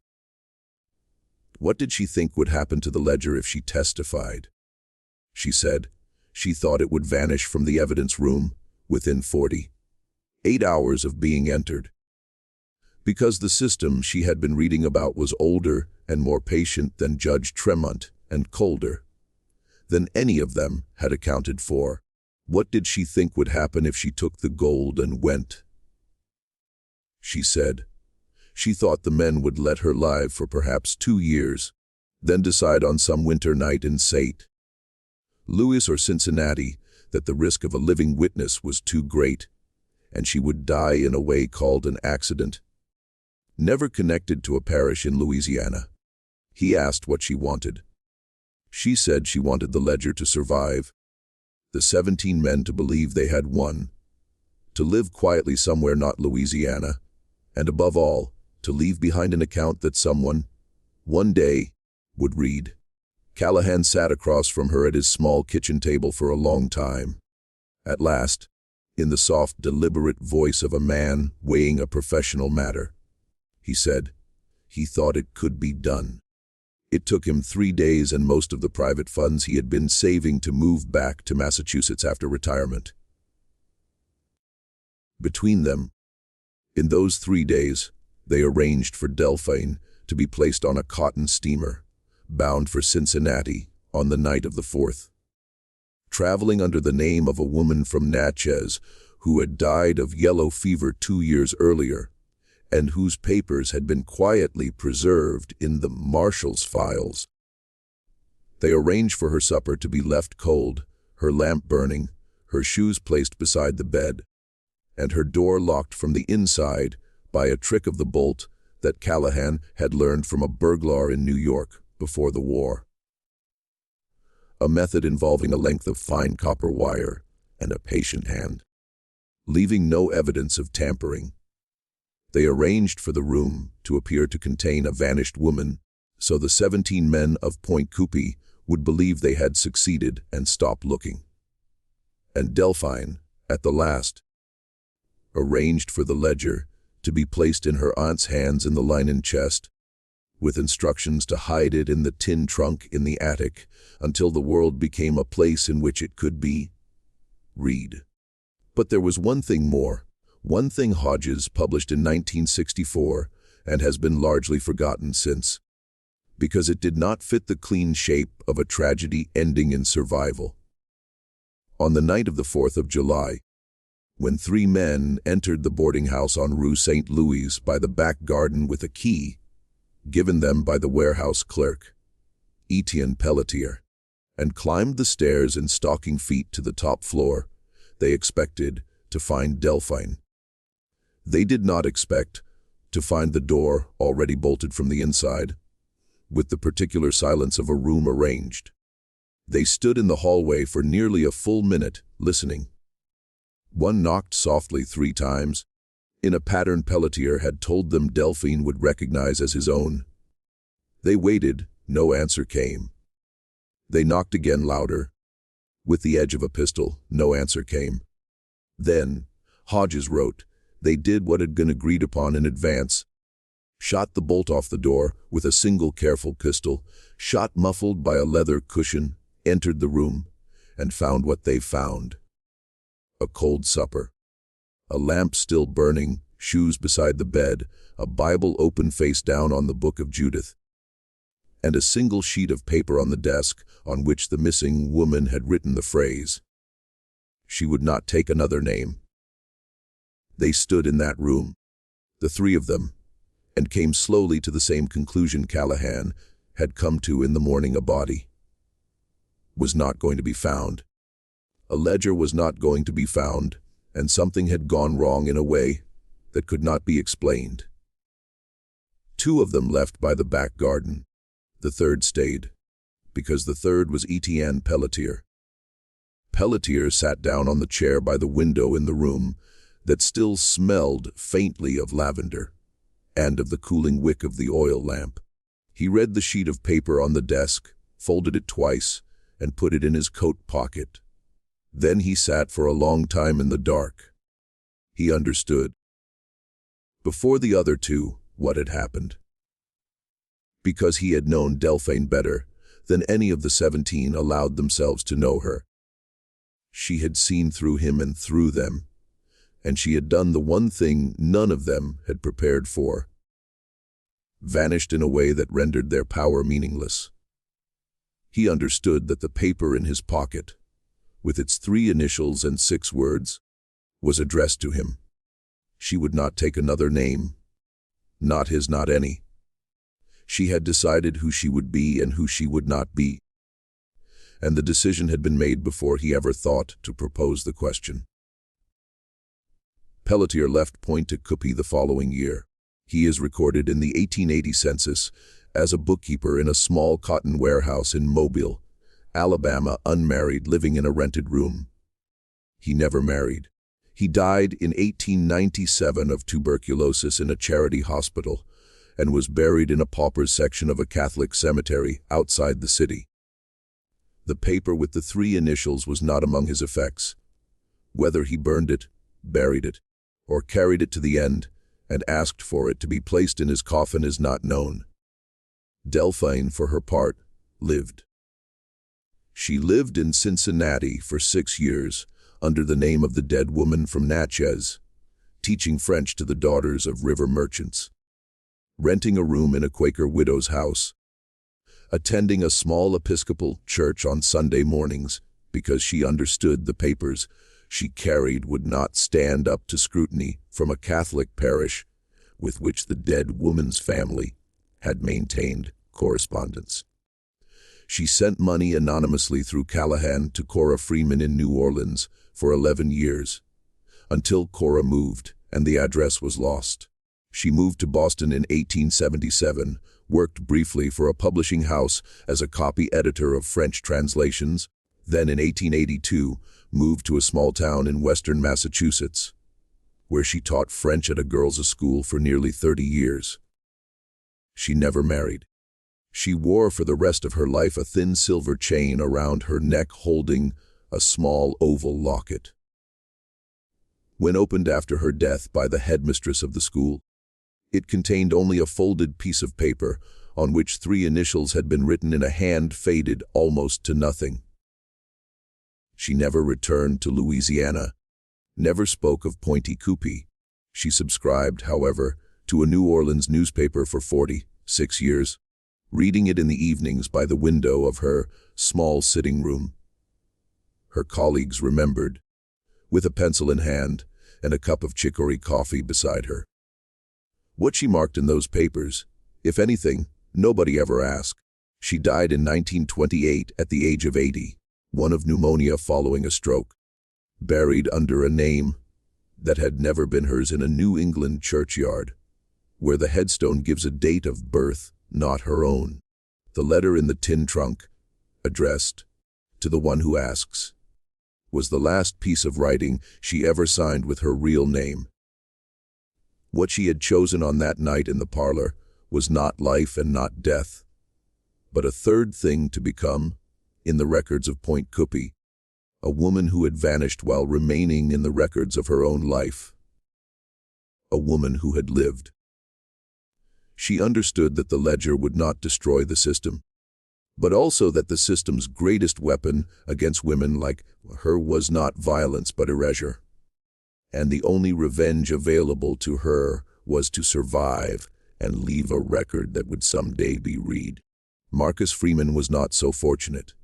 What did she think would happen to the ledger if she testified? She said she thought it would vanish from the evidence room within 48 hours of being entered. Because the system she had been reading about was older and more patient than Judge Tremont and colder than any of them had accounted for. What did she think would happen if she took the gold and went? She said she thought the men would let her live for perhaps 2 years, then decide on some winter night in St. Louis or Cincinnati that the risk of a living witness was too great, and she would die in a way called an accident. Never connected to a parish in Louisiana. He asked what she wanted. She said she wanted the ledger to survive, the 17 men to believe they had won, to live quietly somewhere not Louisiana, and above all, to leave behind an account that someone, one day, would read. Callahan sat across from her at his small kitchen table for a long time. At last, in the soft, deliberate voice of a man weighing a professional matter, he said he thought it could be done. It took him 3 days and most of the private funds he had been saving to move back to Massachusetts after retirement. Between them, in those 3 days, they arranged for Delphine to be placed on a cotton steamer, bound for Cincinnati on the night of the 4th. Traveling under the name of a woman from Natchez who had died of yellow fever 2 years earlier, and whose papers had been quietly preserved in the marshal's files. They arranged for her supper to be left cold, her lamp burning, her shoes placed beside the bed, and her door locked from the inside by a trick of the bolt that Callahan had learned from a burglar in New York before the war. A method involving a length of fine copper wire and a patient hand, leaving no evidence of tampering. They arranged for the room to appear to contain a vanished woman, so the 17 men of Pointe Coupee would believe they had succeeded and stop looking. And Delphine, at the last, arranged for the ledger to be placed in her aunt's hands in the linen chest, with instructions to hide it in the tin trunk in the attic until the world became a place in which it could be read. But there was one thing more, one thing Hodges published in 1964 and has been largely forgotten since, because it did not fit the clean shape of a tragedy ending in survival. On the night of the 4th of July, when 3 men entered the boarding house on Rue St. Louis by the back garden with a key, given them by the warehouse clerk, Etienne Pelletier, and climbed the stairs in stocking feet to the top floor, they expected to find Delphine. They did not expect to find the door already bolted from the inside, with the particular silence of a room arranged. They stood in the hallway for nearly a full minute, listening. One knocked softly 3 times, in a pattern Pelletier had told them Delphine would recognize as his own. They waited, no answer came. They knocked again louder. With the edge of a pistol, no answer came. Then, Hodges wrote, they did what had been agreed upon in advance. Shot the bolt off the door with a single careful pistol, shot muffled by a leather cushion, entered the room, and found what they found. A cold supper. A lamp still burning, shoes beside the bed, a Bible open face down on the Book of Judith, and a single sheet of paper on the desk on which the missing woman had written the phrase, "She would not take another name." They stood in that room, the 3 of them, and came slowly to the same conclusion Callahan had come to in the morning. A body was not going to be found. A ledger was not going to be found, and something had gone wrong in a way that could not be explained. 2 of them left by the back garden. The 3rd stayed, because the 3rd was Etienne Pelletier. Pelletier sat down on the chair by the window in the room that still smelled faintly of lavender and of the cooling wick of the oil lamp. He read the sheet of paper on the desk, folded it twice, and put it in his coat pocket. Then he sat for a long time in the dark. He understood, before the other two, what had happened. Because he had known Delphine better than any of the 17 allowed themselves to know her. She had seen through him and through them, and she had done the one thing none of them had prepared for. Vanished in a way that rendered their power meaningless. He understood that the paper in his pocket, with its 3 initials and 6 words, was addressed to him. She would not take another name. Not his, not any. She had decided who she would be and who she would not be. And the decision had been made before he ever thought to propose the question. Pelletier left Pointe Coupee the following year. He is recorded in the 1880 census as a bookkeeper in a small cotton warehouse in Mobile, Alabama, unmarried, living in a rented room. He never married. He died in 1897 of tuberculosis in a charity hospital and was buried in a pauper's section of a Catholic cemetery outside the city. The paper with the 3 initials was not among his effects. Whether he burned it, buried it, or carried it to the end and asked for it to be placed in his coffin is not known. Delphine, for her part, lived. She lived in Cincinnati for 6 years under the name of the dead woman from Natchez, teaching French to the daughters of river merchants, renting a room in a Quaker widow's house, attending a small Episcopal church on Sunday mornings because she understood the papers she carried would not stand up to scrutiny from a Catholic parish with which the dead woman's family had maintained correspondence. She sent money anonymously through Callahan to Cora Freeman in New Orleans for 11 years, until Cora moved and the address was lost. She moved to Boston in 1877, worked briefly for a publishing house as a copy editor of French translations, then in 1882 moved to a small town in western Massachusetts, where she taught French at a girls' school for nearly 30 years. She never married. She wore for the rest of her life a thin silver chain around her neck holding a small oval locket. When opened after her death by the headmistress of the school, it contained only a folded piece of paper on which 3 initials had been written in a hand faded almost to nothing. She never returned to Louisiana, never spoke of Pointe Coupee. She subscribed, however, to a New Orleans newspaper for 46 years, reading it in the evenings by the window of her small sitting room. Her colleagues remembered, with a pencil in hand and a cup of chicory coffee beside her. What she marked in those papers, if anything, nobody ever asked. She died in 1928 at the age of 80, one of pneumonia following a stroke, buried under a name that had never been hers in a New England churchyard, where the headstone gives a date of birth not her own. The letter in the tin trunk, addressed to the one who asks, was the last piece of writing she ever signed with her real name. What she had chosen on that night in the parlor was not life and not death, but a third thing to become, in the records of Pointe Coupee, a woman who had vanished while remaining in the records of her own life. A woman who had lived. She understood that the ledger would not destroy the system, but also that the system's greatest weapon against women like her was not violence but erasure. And the only revenge available to her was to survive and leave a record that would someday be read. Marcus Freeman was not so fortunate.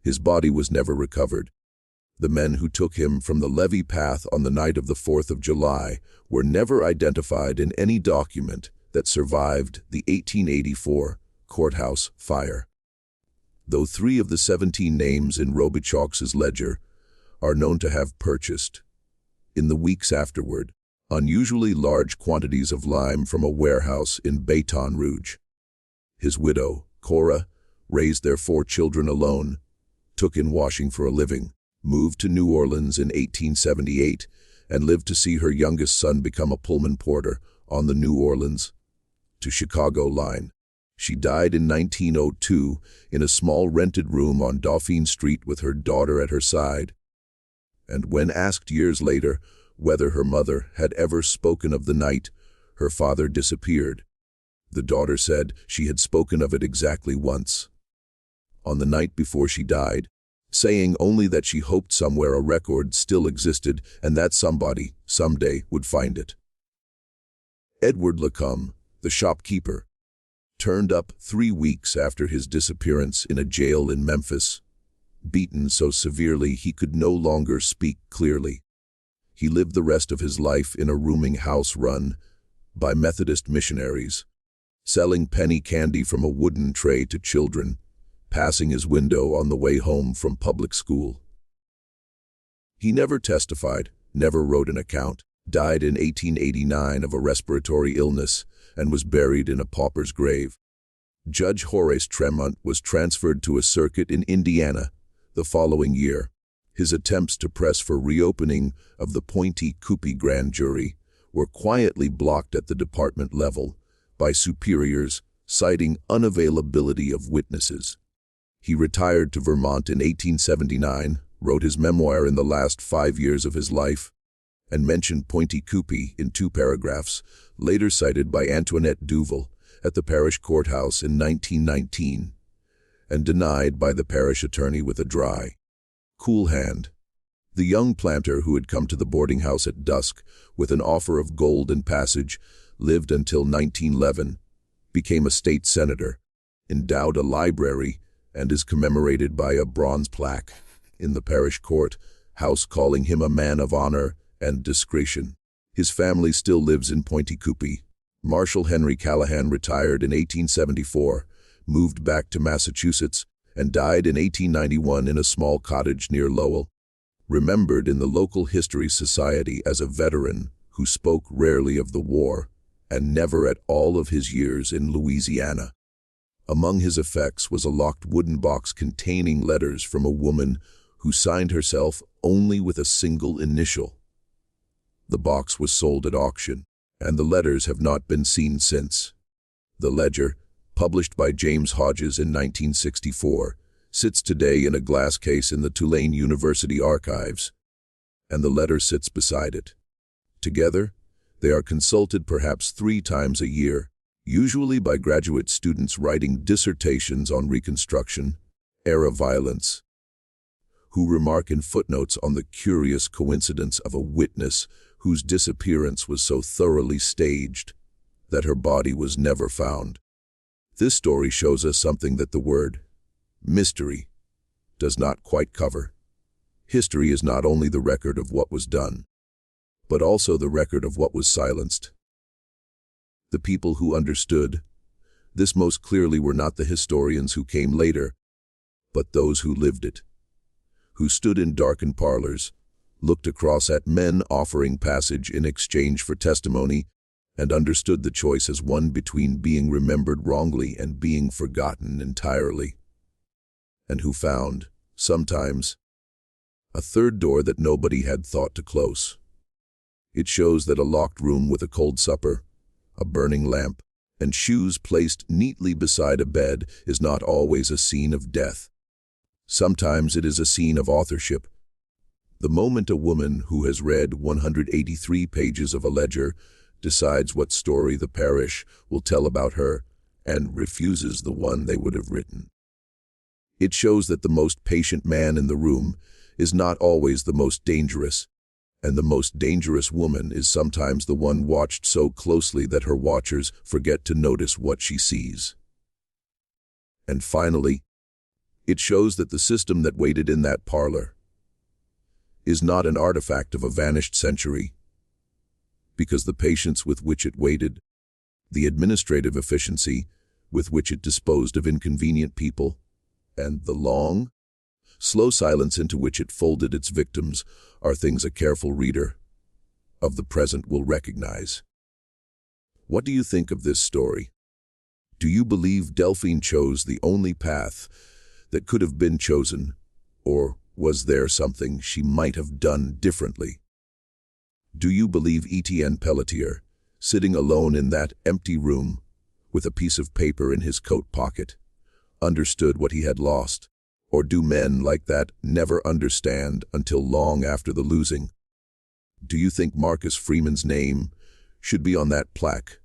His body was never recovered. The men who took him from the levee path on the night of the 4th of July were never identified in any document that survived the 1884 courthouse fire. Though 3 of the 17 names in Robichaud's ledger are known to have purchased, in the weeks afterward, unusually large quantities of lime from a warehouse in Baton Rouge. His widow, Cora, raised their 4 children alone, took in washing for a living. moved to New Orleans in 1878, and lived to see her youngest son become a Pullman porter on the New Orleans to Chicago line. She died in 1902 in a small rented room on Dauphine Street with her daughter at her side. And when asked years later whether her mother had ever spoken of the night her father disappeared, the daughter said she had spoken of it exactly once, on the night before she died, saying only that she hoped somewhere a record still existed and that somebody, someday, would find it. Edward Lacombe, the shopkeeper, turned up 3 weeks after his disappearance in a jail in Memphis, beaten so severely he could no longer speak clearly. He lived the rest of his life in a rooming house run by Methodist missionaries, selling penny candy from a wooden tray to children, passing his window on the way home from public school. He never testified, never wrote an account, died in 1889 of a respiratory illness, and was buried in a pauper's grave. Judge Horace Tremont was transferred to a circuit in Indiana the following year. His attempts to press for reopening of the Pointe Coupee grand jury were quietly blocked at the department level by superiors, citing unavailability of witnesses. He retired to Vermont in 1879, wrote his memoir in the last 5 years of his life, and mentioned Pointe Coupee in 2 paragraphs, later cited by Antoinette Duval at the parish courthouse in 1919, and denied by the parish attorney with a dry, cool hand. The young planter who had come to the boarding house at dusk with an offer of gold and passage lived until 1911, became a state senator, endowed a library, and is commemorated by a bronze plaque in the parish court house calling him a man of honor and discretion. His family still lives in Pointe Coupee. Marshal Henry Callahan retired in 1874, moved back to Massachusetts, and died in 1891 in a small cottage near Lowell, remembered in the local history society as a veteran who spoke rarely of the war and never at all of his years in Louisiana. Among his effects was a locked wooden box containing letters from a woman who signed herself only with a single initial. The box was sold at auction, and the letters have not been seen since. The ledger, published by James Hodges in 1964, sits today in a glass case in the Tulane University archives, and the letter sits beside it. Together, they are consulted perhaps 3 times a year, usually by graduate students writing dissertations on Reconstruction-era violence, who remark in footnotes on the curious coincidence of a witness whose disappearance was so thoroughly staged that her body was never found. This story shows us something that the word mystery does not quite cover. History is not only the record of what was done, but also the record of what was silenced. The people who understood this most clearly were not the historians who came later, but those who lived it, who stood in darkened parlors, looked across at men offering passage in exchange for testimony, and understood the choice as one between being remembered wrongly and being forgotten entirely, and who found, sometimes, a third door that nobody had thought to close. It shows that a locked room with a cold supper, a burning lamp, and shoes placed neatly beside a bed is not always a scene of death. Sometimes it is a scene of authorship. The moment a woman who has read 183 pages of a ledger decides what story the parish will tell about her and refuses the one they would have written. It shows that the most patient man in the room is not always the most dangerous, and the most dangerous woman is sometimes the one watched so closely that her watchers forget to notice what she sees. And finally, it shows that the system that waited in that parlor is not an artifact of a vanished century, because the patience with which it waited, the administrative efficiency with which it disposed of inconvenient people, and the long, slow silence into which it folded its victims are things a careful reader of the present will recognize. What do you think of this story? Do you believe Delphine chose the only path that could have been chosen, or Was there something she might have done differently? Do you believe Etienne Pelletier, sitting alone in that empty room, with a piece of paper in his coat pocket, understood what he had lost? Or do men like that never understand until long after the losing? Do you think Marcus Freeman's name should be on that plaque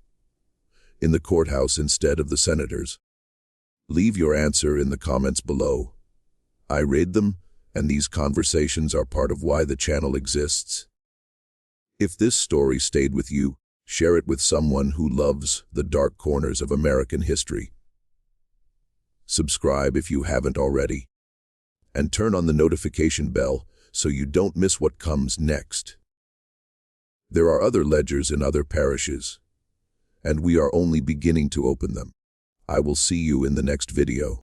in the courthouse instead of the senator's? Leave your answer in the comments below. I read them, and these conversations are part of why the channel exists. If this story stayed with you, share it with someone who loves the dark corners of American history. Subscribe if you haven't already, and turn on the notification bell so you don't miss what comes next. There are other ledgers in other parishes, and we are only beginning to open them. I will see you in the next video.